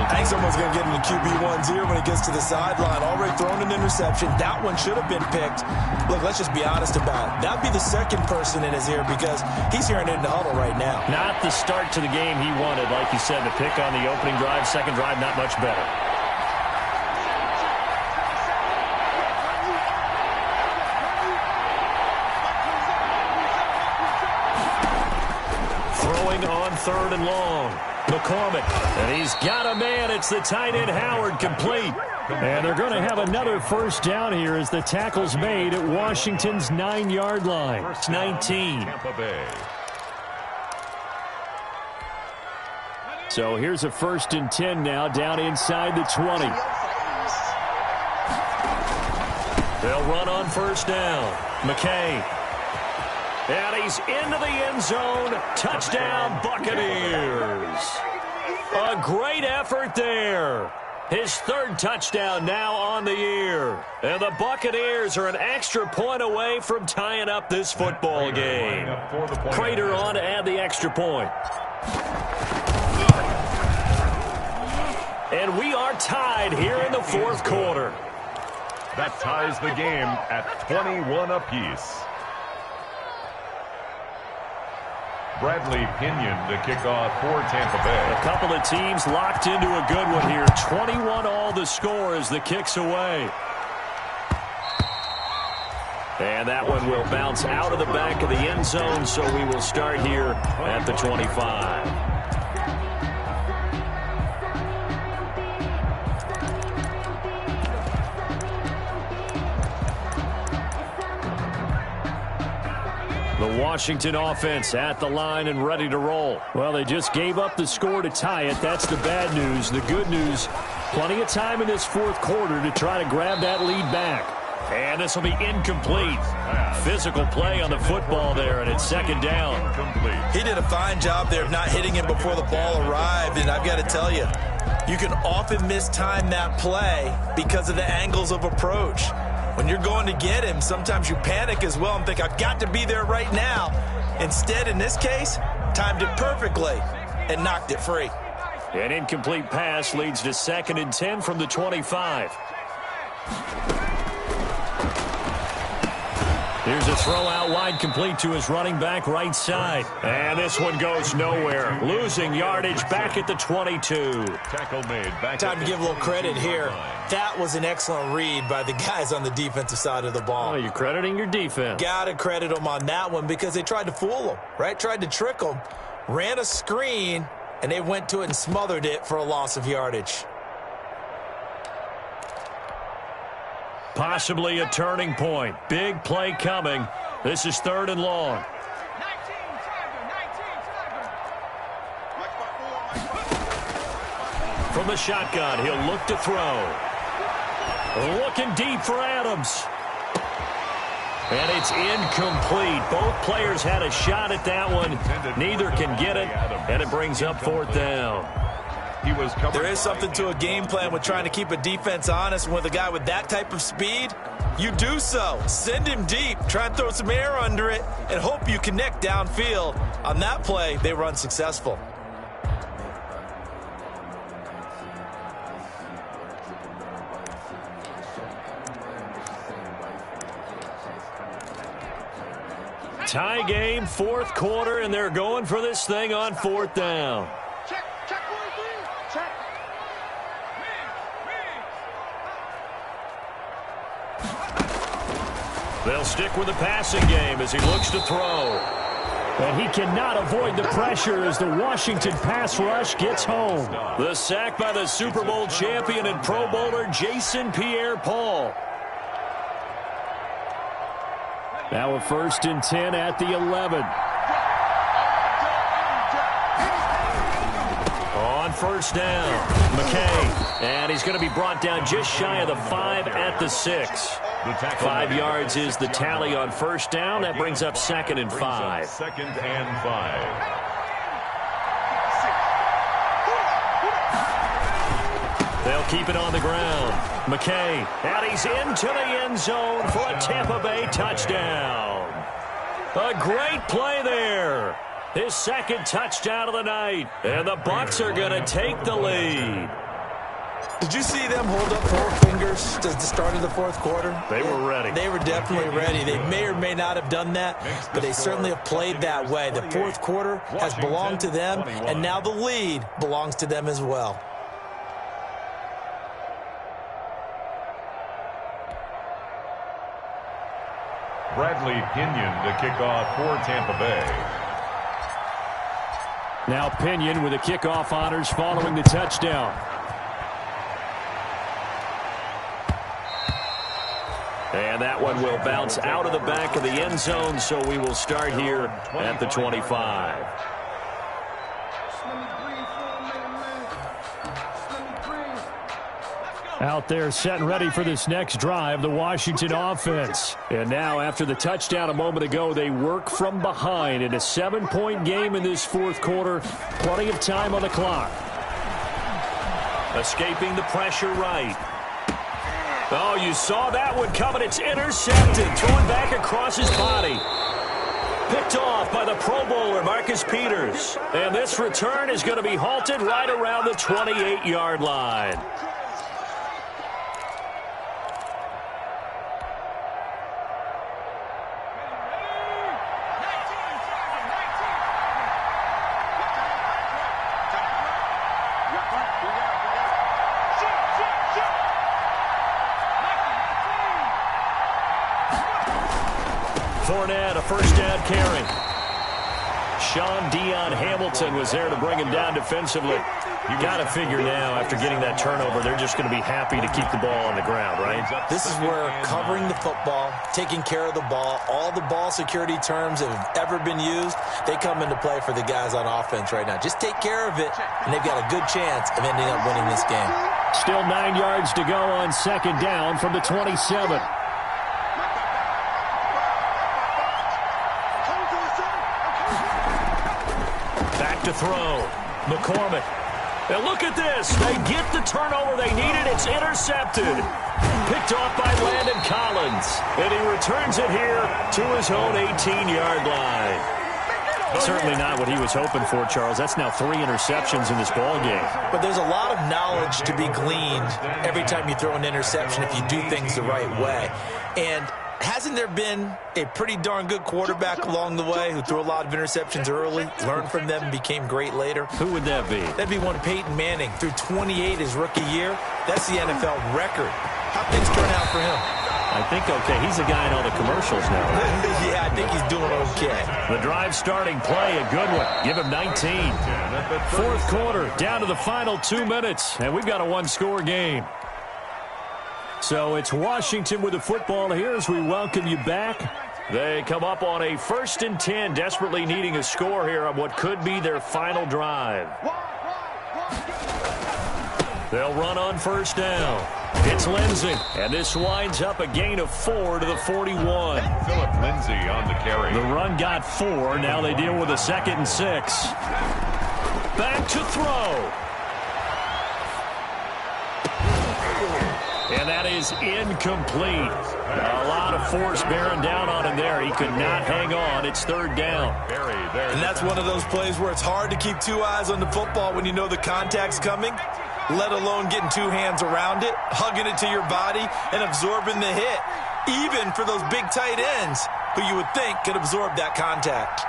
I think someone's going to get in the QB1's ear when he gets to the sideline. Already thrown an interception. That one should have been picked. Look, let's just be honest about it. That'd be the second person in his ear because he's hearing it in the huddle right now. Not the start to the game he wanted. Like you said, the pick on the opening drive, second drive, not much better. On 3rd and long, McCormick, and he's got a man. It's the tight end Howard, complete. And they're going to have another first down here as the tackle's made at Washington's 9-yard line. It's 19. So here's a 1st and 10 now, down inside the 20. They'll run on first down. McKay. And he's into the end zone. Touchdown, Buccaneers. A great effort there. His 3rd touchdown now on the year. And the Buccaneers are an extra point away from tying up this football game. Crater on to add the extra point. And we are tied here in the 4th quarter. That ties the game at 21 apiece. Bradley Pinion to kick off for Tampa Bay. A couple of teams locked into a good one here. 21 all the score as the kick's away. And that one will bounce out of the back of the end zone, so we will start here at the 25. The Washington offense at the line and ready to roll. Well, they just gave up the score to tie it. That's the bad news. The good news, plenty of time in this 4th quarter to try to grab that lead back. And this will be incomplete. Physical play on the football there, and it's 2nd down. He did a fine job there of not hitting him before the ball arrived, and I've got to tell you, you can often mistime that play because of the angles of approach. When you're going to get him, sometimes you panic as well and think, I've got to be there right now. Instead, in this case, timed it perfectly and knocked it free. An incomplete pass leads to 2nd and 10 from the 25. Here's a throw out wide, complete to his running back right side. And this one goes nowhere. Losing yardage back at the 22. Tackle made. Back Time to give a little credit here. That was an excellent read by the guys on the defensive side of the ball. Oh, you're crediting your defense. Got to credit them on that one because they tried to fool them, right? Tried to trick them. Ran a screen, and they went to it and smothered it for a loss of yardage. Possibly a turning point. Big play coming. This is 3rd and long. From the shotgun, he'll look to throw. Looking deep for Adams. And it's incomplete. Both players had a shot at that one. Neither can get it, and it brings up 4th down. There is something to a game plan with trying to keep a defense honest. With a guy with that type of speed, you do so. Send him deep. Try and throw some air under it and hope you connect downfield. On that play, they were unsuccessful. Tie game, 4th quarter, and they're going for this thing on 4th down. Check 1, 3. Check. They'll stick with the passing game as he looks to throw. And he cannot avoid the pressure as the Washington pass rush gets home. The sack by the Super Bowl champion and Pro Bowler Jason Pierre-Paul. Now a 1st and 10 at the 11. On 1st down, McKay. And he's going to be brought down just shy of the 5 at the 6. 5 yards is the tally on 1st down. That brings up 2nd and 5. 2nd and 5. They'll keep it on the ground. McKay, and he's into the end zone for a Tampa Bay touchdown. A great play there. His 2nd touchdown of the night. And the Bucs are going to take the lead. Did you see them hold up 4 fingers at the start of the 4th quarter? They were ready. They were definitely ready. They may or may not have done that, but they certainly have played that way. The 4th quarter has belonged to them, and now the lead belongs to them as well. Bradley Pinion to kick off for Tampa Bay. Now Pinion with the kickoff honors following the touchdown. And that one will bounce out of the back of the end zone, so we will start here at the 25. Out there set and ready for this next drive, the Washington offense. And now after the touchdown a moment ago, they work from behind in a 7-point game in this 4th quarter. Plenty of time on the clock. Escaping the pressure right. Oh, you saw that one coming. It's intercepted. Thrown back across his body. Picked off by the Pro Bowler, Marcus Peters. And this return is going to be halted right around the 28-yard line. Fournette, a 1st down carry. Sean Dion Hamilton was there to bring him down defensively. You got to figure now, after getting that turnover, they're just going to be happy to keep the ball on the ground, right? This is where covering the football, taking care of the ball, all the ball security terms that have ever been used, they come into play for the guys on offense right now. Just take care of it, and they've got a good chance of ending up winning this game. Still 9 yards to go on 2nd down from the 27. To throw. McCormick. And look at this. They get the turnover they needed. It's intercepted. Picked off by Landon Collins. And he returns it here to his own 18-yard line. Certainly not what he was hoping for, Charles. That's now 3 interceptions in this ball game. But there's a lot of knowledge to be gleaned every time you throw an interception if you do things the right way. And hasn't there been a pretty darn good quarterback along the way who threw a lot of interceptions early, learned from them, and became great later? Who would that be? That'd be one Peyton Manning. Threw 28 his rookie year. That's the NFL record. How'd things turn out for him? I think okay. He's the guy in all the commercials now. Yeah, I think he's doing okay. The drive starting play, a good one. Give him 19. 4th quarter, down to the final 2 minutes, and we've got a 1-score game. So it's Washington with the football here as we welcome you back. They come up on a 1st and 10, desperately needing a score here on what could be their final drive. They'll run on 1st down. It's Lindsey, and this winds up a gain of 4 to the 41. Philip Lindsey on the carry. The run got 4. Now they deal with a 2nd and 6. Back to throw. And that is incomplete. A lot of force bearing down on him there. He could not hang on. It's 3rd down. And that's one of those plays where it's hard to keep 2 eyes on the football when you know the contact's coming, let alone getting 2 hands around it, hugging it to your body, and absorbing the hit, even for those big tight ends who you would think could absorb that contact.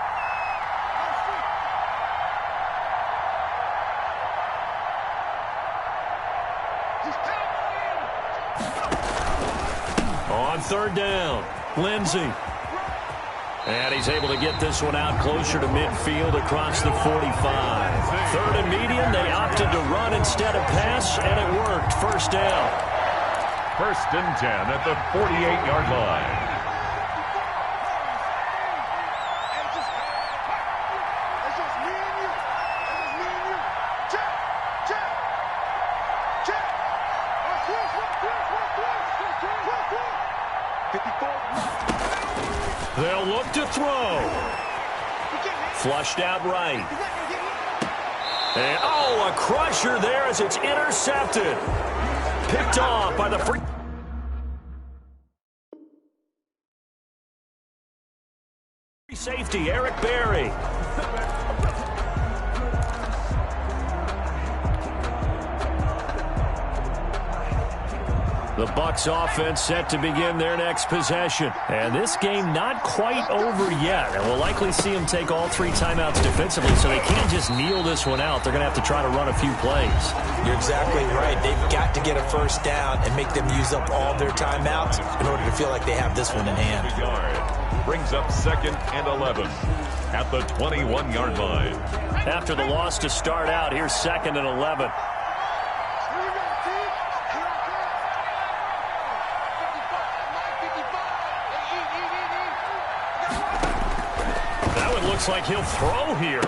On 3rd down, Lindsey. And he's able to get this one out closer to midfield across the 45. Third and medium, they opted to run instead of pass, and it worked. First down. First and 10 at the 48-yard line. They'll look to throw. Flushed out right. And, oh, a crusher there as it's intercepted. Picked off by the free safety, Eric Berry. The Bucs offense set to begin their next possession. And this game not quite over yet. And we'll likely see them take all 3 timeouts defensively, so they can't just kneel this one out. They're going to have to try to run a few plays. You're exactly right. They've got to get a first down and make them use up all their timeouts in order to feel like they have this one in hand. Brings up 2nd and 11 at the 21-yard line. After the loss to start out, here's 2nd and 11. Looks like he'll throw here.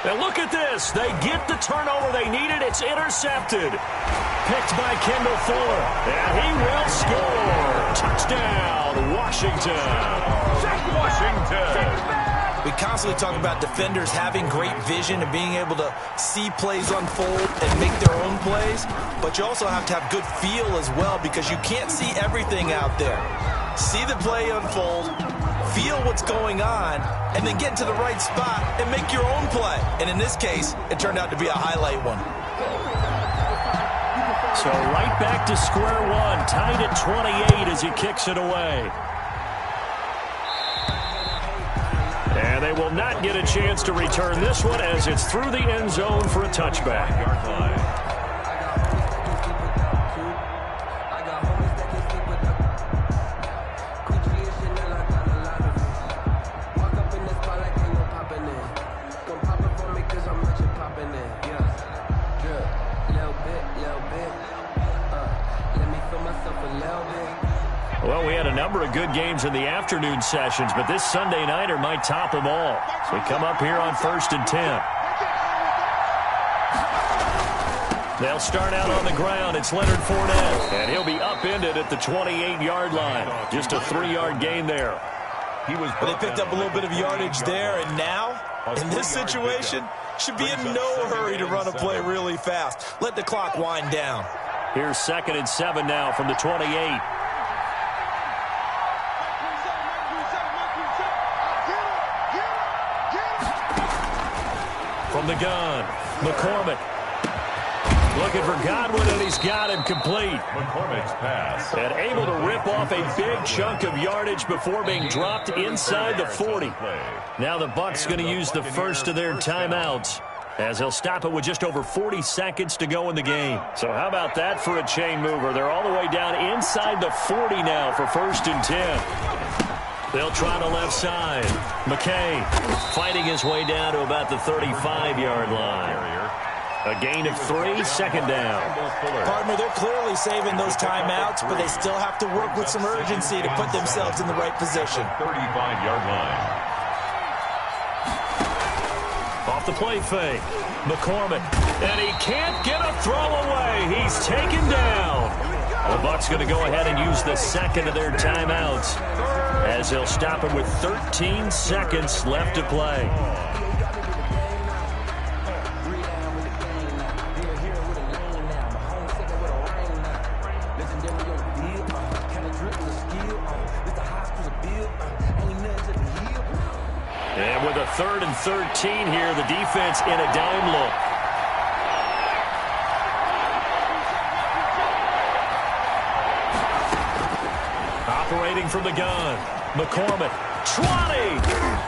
And look at this. They get the turnover they needed. It's intercepted. Picked by Kendall Fuller. And he will score. Touchdown, Washington. Washington. We constantly talk about defenders having great vision and being able to see plays unfold and make their own plays. But you also have to have good feel as well, because you can't see everything out there. See the play unfold, feel what's going on, and then get to the right spot and make your own play. And in this case, it turned out to be a highlight one. So right back to square one, tied at 28 as he kicks it away. And they will not get a chance to return this one as it's through the end zone for a touchback. Well, we had a number of good games in the afternoon sessions, but this Sunday nighter might top them all. So we come up here on 1st and 10. They'll start out on the ground. It's Leonard Fournette, and he'll be upended at the 28-yard line. Just a 3-yard gain there. But they picked up a little bit of yardage there, and now, in this situation, should be in no hurry to run a play really fast. Let the clock wind down. Here's 2nd and 7 now from the 28. From the gun, McCormick. Looking for Godwin, and he's got him complete. McCormick's pass. And able to rip off a big chunk of yardage before being dropped inside the 40. Now the Bucs going to use the first of their timeouts, as they'll stop it with just over 40 seconds to go in the game. So how about that for a chain mover? They're all the way down inside the 40 now for 1st and 10. They'll try the left side. McKay fighting his way down to about the 35-yard line. A gain of 3, 2nd down. Partner, they're clearly saving those timeouts, but they still have to work with some urgency to put themselves in the right position. 35-yard line. Off the play fake. McCormick. And he can't get a throw away. He's taken down. The Bucs going to go ahead and use the 2nd of their timeouts, as they'll stop it with 13 seconds left to play. And with a 3rd and 13 here, the defense in a dime look. Operating from the gun, McCormick, trotting.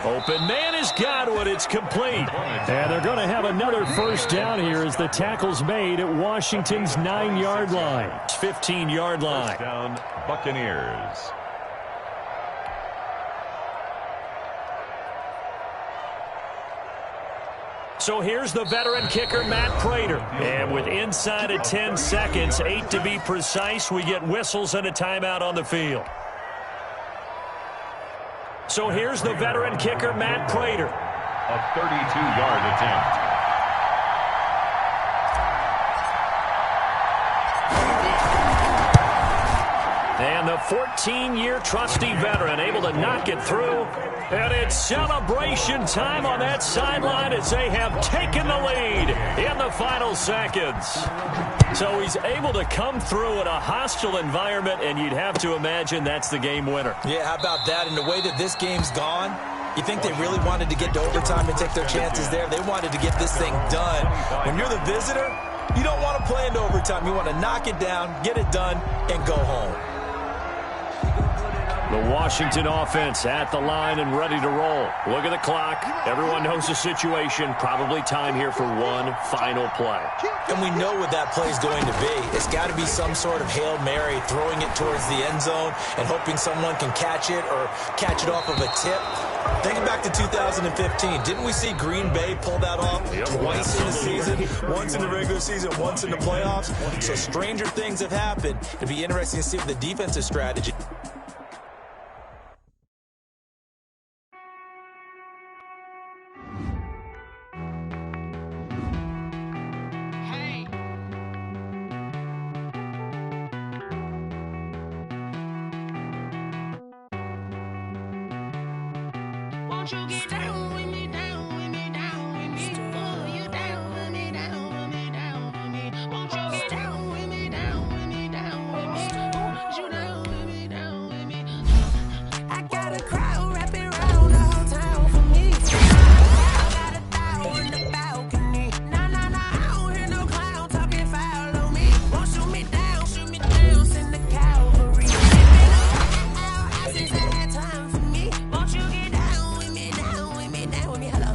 Open man is Godwin. It's complete. And they're going to have another first down here as the tackle's made at Washington's 9-yard line. 15-yard line. First down, Buccaneers. So here's the veteran kicker, Matt Prater. And with inside of 10 seconds, 8 to be precise, we get whistles and a timeout on the field. So here's the veteran kicker, Matt Prater. A 32-yard attempt. And the 14-year trusty veteran able to knock it through. And it's celebration time on that sideline as they have taken the lead in the final seconds. So he's able to come through in a hostile environment, and you'd have to imagine that's the game winner. Yeah, how about that? And the way that this game's gone, you think they really wanted to get to overtime and take their chances there? They wanted to get this thing done. When you're the visitor, you don't want to play into overtime. You want to knock it down, get it done, and go home. The Washington offense at the line and ready to roll. Look at the clock. Everyone knows the situation. Probably time here for one final play. And we know what that play is going to be. It's got to be some sort of Hail Mary, throwing it towards the end zone and hoping someone can catch it or catch it off of a tip. Think back to 2015. Didn't we see Green Bay pull that off twice in the season? Once in the regular season, once in the playoffs. So stranger things have happened. It'd be interesting to see what the defensive strategy. Won't you get down with me, down with me, down with me? Oh, you down with me, down with me, down with me. Won't you get down with me, down with me, down with me? Oh, you down with me, down with me? I got a crowd wrapping around the whole town for me. I got a thou in the balcony. Nah, nah, nah, I don't hear no clown talking foul on me. Won't shoot me down, send the cavalry. Out, since I had time for me. Won't you get down with me, hello.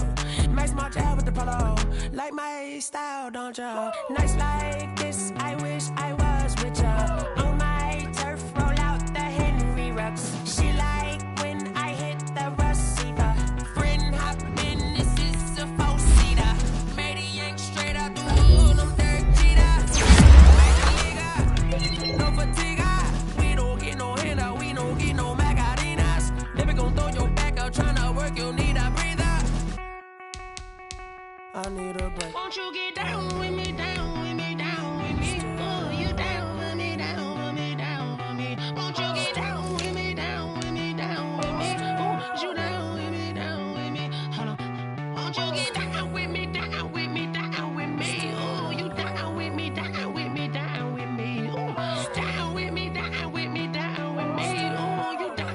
Nice march out with the polo. Like my style, don't ya? Nice like this, I wish I was with ya. On my turf, roll out the Henry Rux. She like when I hit the receiver. Friend hop in, this is a four-seater. Made a yank straight out the wood, I'm third cheater. No fatigue, we don't get no handout, we don't get no Macarinas. Never gon' throw your back out, tryna work, you need a breather. I need a break. Won't you get down with me, down with me, down with me? Oh, you down with me, down with me, down with me. Won't you get down with me, down with me, down with me? Oh, you down with me, down with me? Hold on. Won't you get down with me, down with me, down with me? Oh, you down with me, down with me, down with me? Oh, down with me, down with me, down with me? Oh, you down.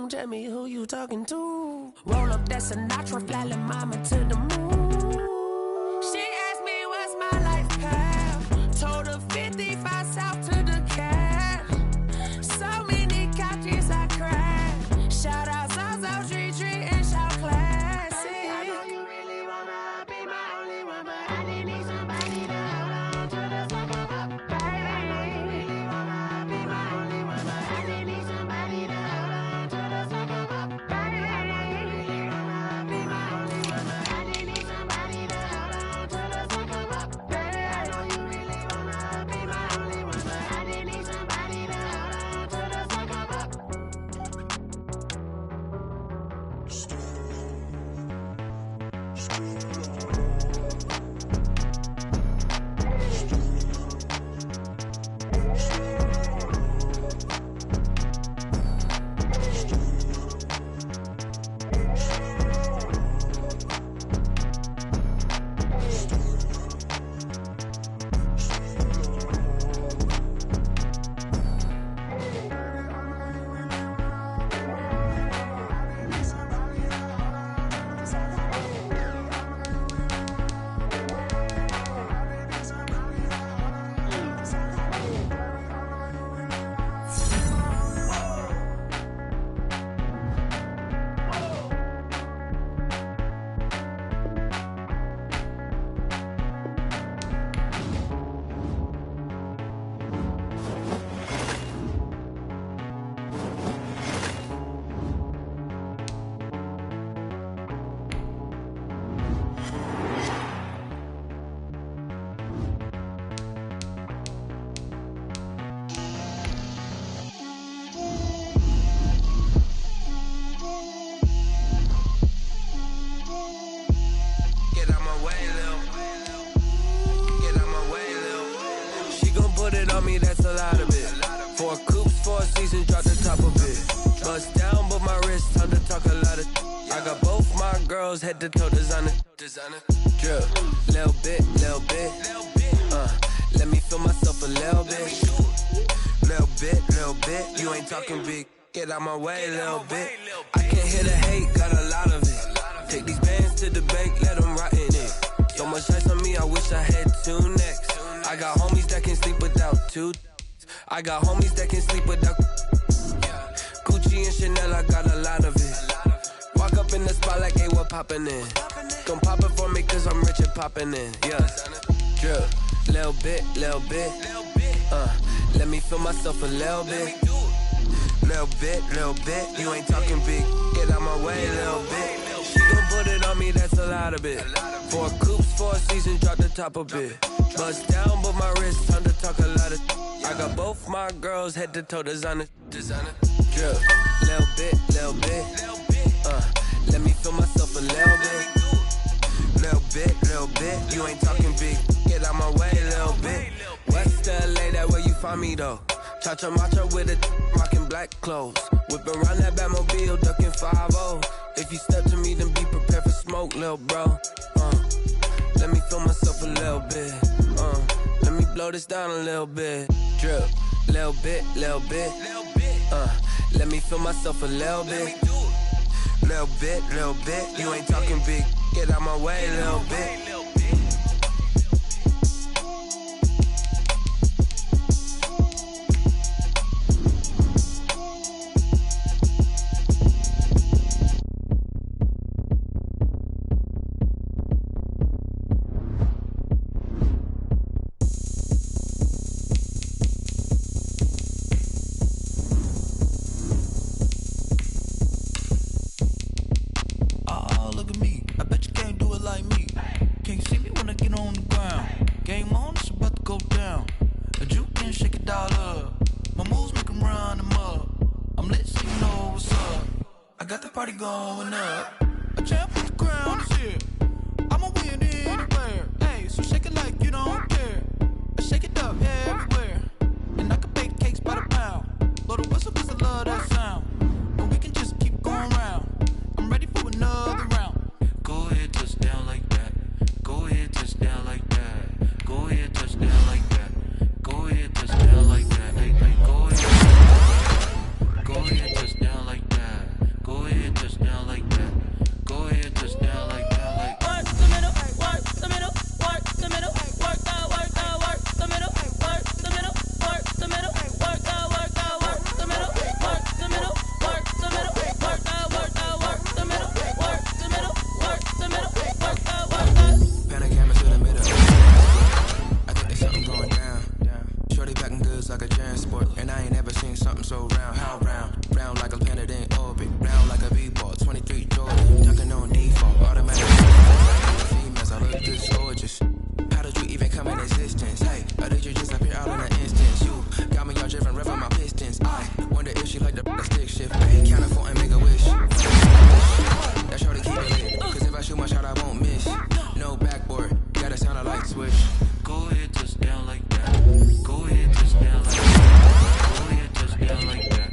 Tell me who you talking to. Roll up that Sinatra, fly like mama to the moon. She asked me what's my life path. Told her 55 south to the cat. So many couches I cried. Shout out South Street and shout classic. I know you really wanna be my only one, but I didn't need somebody to hold on to the sucker up, baby. I know you really wanna be my only one, but I didn't need somebody to hold on to the sucker up, baby. I know you really wanna be my only one, but I didn't need somebody to hold on to the sucker up, baby. I know you really wanna be my only one, but I didn't need somebody to hold on to the sucker up. put it on me, that's a lot of it. 4 coops, 4 seasons, drop the top of it. Bust down, but my wrist, time to talk a lot of. I got both my girls, head to toe designer. Drip, little bit. Let me feel myself a little bit. Little bit. You ain't talking big. Get out my way, little bit. I can't hear the hate, got a lot of it. Take these bands to the bank, let them rot in it. So much ice on me, I wish I had 2 necks. I got homies that can sleep without 2. I got homies that can sleep without. Gucci and Chanel, I got a lot of it. Walk up in the spot like, hey, what poppin' in? Don't pop it for me, cause I'm rich and poppin' in. Yeah, drip, little bit. Let me feel myself a little bit. Little bit. You ain't talking big. Get out my way, little bit. She gon' put it on me, that's a lot of it. 4 coops, 4 seasons, drop the top of it. Bust down, but my wrist, time to talk a lot of. I got both my girls, head to toe designer. Drip, little bit. Let me feel myself a little bit. Little bit. You ain't talking big. Get out my way, little bit. West LA, that where you find me though. Cha-cha matcha with a rockin' black clothes. Whippin' around that Batmobile, duckin' 5-0. If you step to me, then be prepared for smoke, lil' bro. Let me feel myself a little bit. Let me blow this down a little bit. Drip, little bit. Let me feel myself a little bit. Little bit. You ain't talking big. Get out my way, little bit. Going up, a champ with the crown is here. I'ma win anywhere. Hey, so shake it like you don't care. I shake it up everywhere. And I can bake cakes by the pound. Blow the whistle cause I love that sound. And we can just keep going round. I'm ready for another round. Go ahead, touch down like that. Go ahead, touch down like that. Go ahead, touch down like that. Go ahead, touch down like that. Hey, go ahead. Go ahead, touch down like that. Go ahead, touch down like that. Go ahead, touch down like that. Like work the middle, work the middle, work the middle, work the middle, work the middle, work the middle, work the middle, work the middle, work the middle, work the middle, work the middle, work the middle, work the Pan and camera to the middle. I think there's something going down. Shorty packing goods like a transport, and I ain't never seen something so round. How round? Round like a planet in orbit. Round like a b-ball, 23 Jordan. Dunking on default, automatic. Females, I look this gorgeous. How did you even come in existence? Hey, or did you just appear out in an instance? You got me all driven, revving my pistons. I wonder if she like the stick shift. Hey, count it for and make a wish. That shorty keep it lit. Cause if I shoot my shot, I won't miss. No backboard, gotta sound a light switch. Go ahead, touch down like that. Go ahead, touch down like that. Go ahead, touch down like that.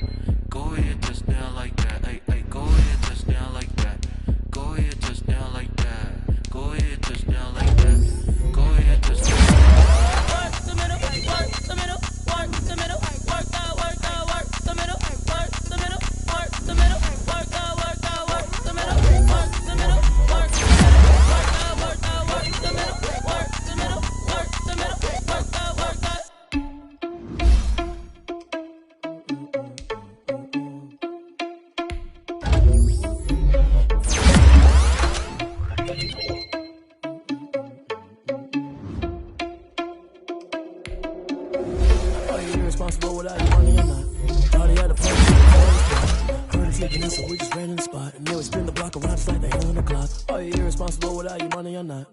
Go ahead, touch down like that. Hey, go ahead, touch down like that. Go ahead, touch down like that. Go ahead, touch down like that. Go ahead, touch down. Work the middle, work the middle, work the middle, work the middle, work the middle, work the middle, work the middle, work the middle, work the middle, work the middle, work the middle, work the middle, work the middle, work the. Irresponsible without your money or not. Party at the party, heard it flicking in, so we just ran in the spot. And then we spin the block around, it's like the hell in the clock. Are you irresponsible without your money or not?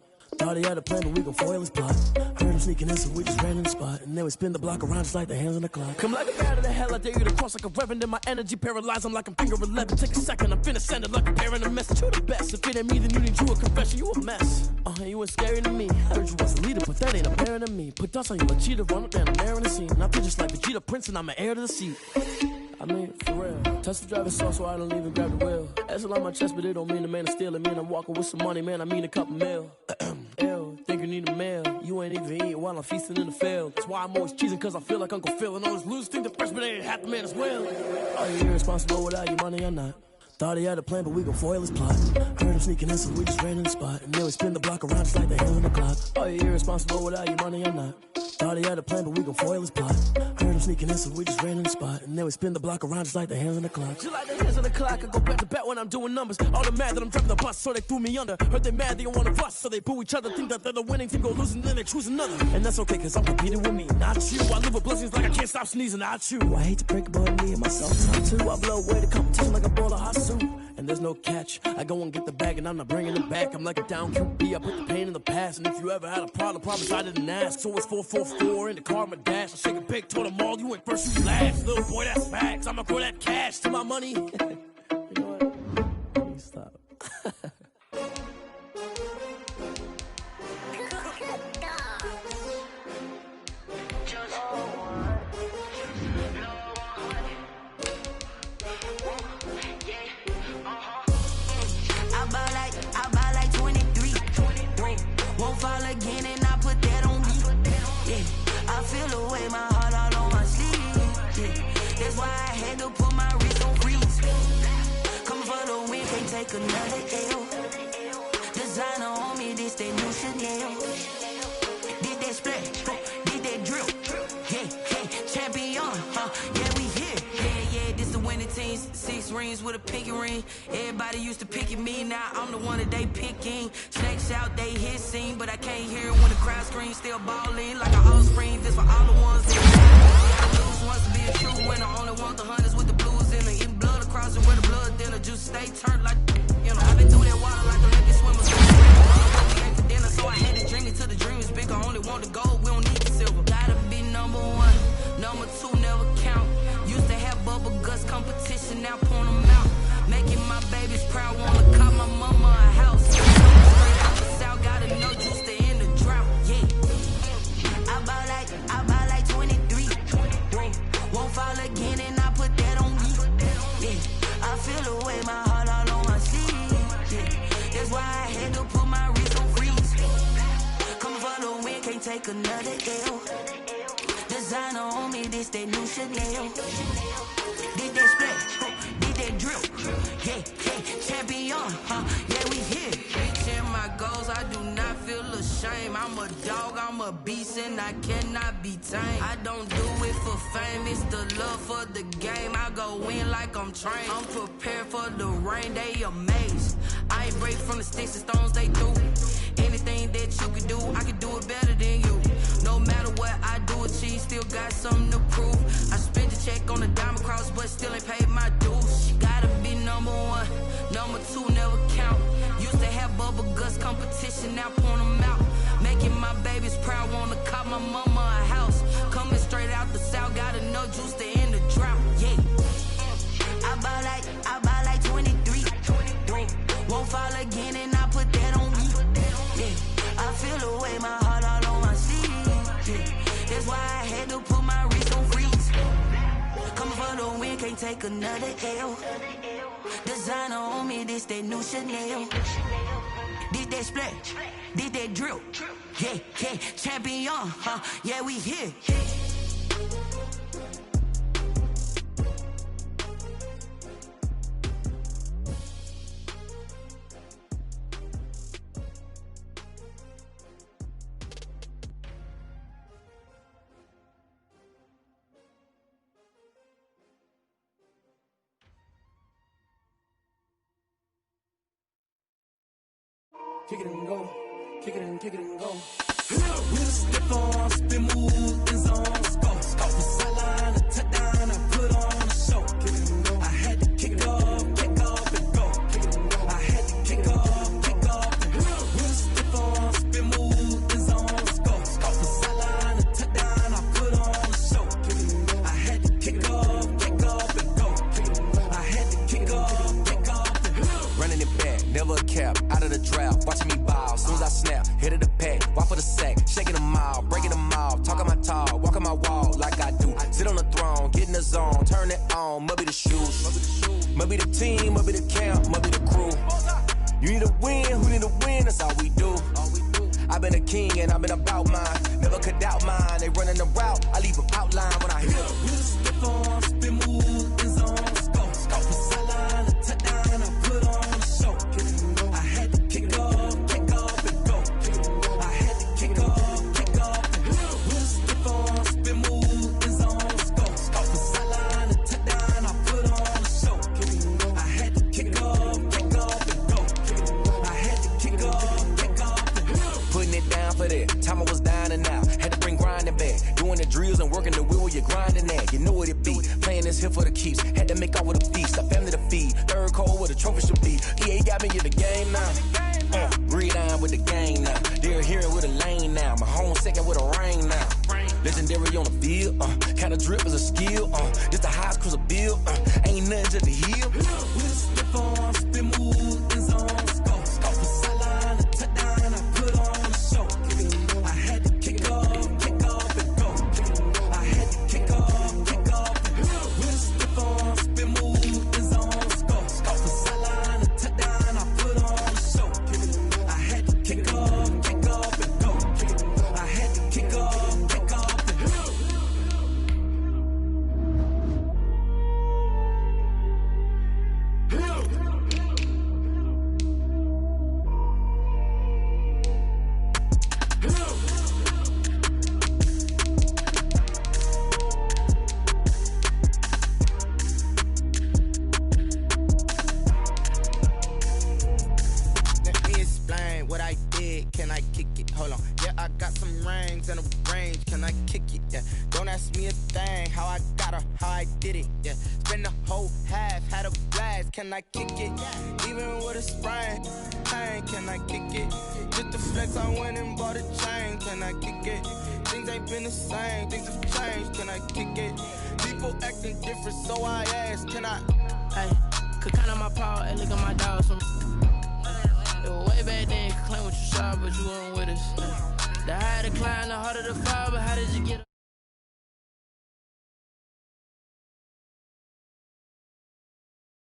Thought he had a plan, but we gon' foil his plot. Heard him sneaking in, so we just ran in the spot. And then we spin the block around just like the hands on the clock. Come like a bat of the hell, I dare you to cross like a reverend. In my energy paralyzed, I'm like I'm finger 11. Take a second, I'm finna send it like a parent a message. You the best, if it ain't me, then you need you a confession. You a mess, you ain't scary to me. Heard you was a leader, but that ain't apparent to me. Put dust on you like cheetah, run up down the air in the scene. I feel just like Vegeta Prince and I'm an heir to the seat. I mean, for real. Touch the driver's sauce so I don't even grab the wheel. That's on my chest, but it don't mean the man is stealing. Man, I'm walking with some money, man, I mean a couple mil. Ew, think you need a meal. You ain't even eating while I'm feasting in the field. That's why I'm always cheesing, cause I feel like Uncle Phil. And all those losers think the freshman ain't half the man as well. Are you irresponsible without your money or not? Thought he had a plan, but we gon' foil his plot. Heard him sneaking in, so we just ran in the spot. And then we spin the block around just like the hands on the clock. Are you irresponsible without your money or not? Thought he had a plan, but we gon' foil his plot. Heard him sneaking in, so we just ran in the spot. And then we spin the block around just like the hands on the clock. Just like the hands on the clock, I go back to back when I'm doing numbers. All the mad that I'm driving the bus, so they threw me under. Heard they mad, they don't wanna bust, so they boo each other. Think that they're the winning team, go losing, then they choose another. And that's okay, cause I'm competing with me, not you. I live with blessings like I can't stop sneezing, not you. I hate to break it, but me and myself time too. I blow away the competition like a bowl of hot soup. And there's no catch. I go and get the bag and I'm not bringing it back. I'm like a down QB, I put the pain in the past. And if you ever had a problem, promise I didn't ask. So it's 444 in the car, my dash. I shake a big, told them all, you ain't first, you last. Little boy, that's facts. I'ma throw that cash to my money. You know what? Let me stop. Won't fall again and I put that on me. Yeah, I feel the way, my heart all on my sleeve. Yeah, that's why I had to put my wrist on freeze. Coming for the win, can't take another L. Designer on me, this that new Chanel. Did that splash, did that drill. Yeah, champion, yeah, we here. Yeah, this the winning team. 6 rings with a pinky ring. Everybody used to pick at me, now I'm the one that they picking. Snakes out, they hit scene, but I can't hear it when the crowd screams. Still balling like an offspring. This for all the ones that lose wants to be a true winner. Only want the hunters with the blues in it. Eating blood across it where the blood dinner. Juice stay turned like, you know. I've been through that water like Olympic swimmers. We ate for dinner, so I had to dream it till the dream is big. I only want the gold, we don't need the silver. Gotta be number 1, number 2 never count. Used to have bubble guts competition, now point them out. Making my babies proud, wanna call my mama a house. Straight out the south, gotta know juice to end the drought. Yeah, I buy like 23. Won't fall again and I put that on me. Yeah, I feel the way, my heart all on my sleeve. Yeah, that's why I had to put my wrist on freeze. Coming for the win, can't take another L. Designer on me, this that new Chanel. Did that splash, did that drill. Yeah, champion, yeah, we here. Reaching my goals, I do not feel ashamed. I'm a dog, I'm a beast, and I cannot be tamed. I don't do it for fame, it's the love for the game. I go in like I'm trained. I'm prepared for the rain, they amazed. I ain't break from the sticks and stones they threw. Anything that you can do, I can do it better than you. No matter what I do, achieve, still got something to prove. I spent the check on the diamond cross, but still ain't paid my dues. Gotta be number 1, number 2 never count. Used to have bubble guts competition, now point them out. Making my babies proud, wanna call my mama a house. Coming straight out the south, gotta know juice to end the drought. Yeah, I buy like 23. Won't fall again and I put that on me. Yeah, I feel the way, my heart all on my sleeve. Yeah, that's why I had to put my wrist on freeze. Coming for the win, can't take another L. Designer on me, this that new Chanel. Did that splash, did that drill. Yeah, champion, yeah, we here. Kick it and go. Kick it and go. With a stiff on, spin move, in zone, let's go. Off the sideline, a touchdown, I put on a show. Kick it and go. I had to kick off and go. Kick it and go. I had to kick off and go. With a stiff on, spin move. snap, hit of the pack, walk for the sack, shaking them all, breaking them off, talking my talk, walking my wall like I do. Sit on the throne, get in the zone, turn it on, must be the shoes, must be the team, must be the camp, must be the crew. You need a win, who need a win, that's all we do. I've been a king and I've been about mine, never could doubt mine. They running the route, I leave them outline when I hit them. We just spit on, spin move, in zone, scope for sideline, a touchdown, I put on the show. I had to kick off and go. I had to kick off and go. We just spit on, spin move, in zone, scope for sideline, a touchdown, I put on the show. I had to kick off and go. I had to kick off and go. Putting it down for that. Time I was down and out. Had to bring grinding back. Doing the drills and working the wheel where you're grinding at. You know what it be. Playing this here for the keeps. Had to make off with a feast. A family to feed. Third cold where the trophy should be. EA got me in the game now. Breed on with the game now. They're here with a lane now. My home second with a ring now. Legendary on the field. Kinda drip is a skill. This the highest cruiser bill. Ain't nothing to the heel. We just slip on, spin move, in zone, scope for sideline, a touchdown, I put on the show. I had to kick off and go. I had to kick off and go. We just slip on, spin move, in zone, scope for sideline, a touchdown, I put on the show. I had to kick off and go. I had to kick off and go. Let me explain what I did. Can I kick it? Hold on. Yeah, I got some rings and a range. Can I kick it? Yeah. Don't ask me a thing. How I got her, how I did it. Yeah. Spend the whole half, had a blast. Can I kick it? Even with a sprain. Hey, can I kick it? Just the flex, I went and bought a chain. Can I kick it? Things ain't been the same. Things have changed. Can I kick it? People acting different, so I asked. Can I? Hey, could count on my power and look at my dogs. It was way back then, you could claim what you saw, but you weren't with us. The higher the climb, the harder the fall, but how did you get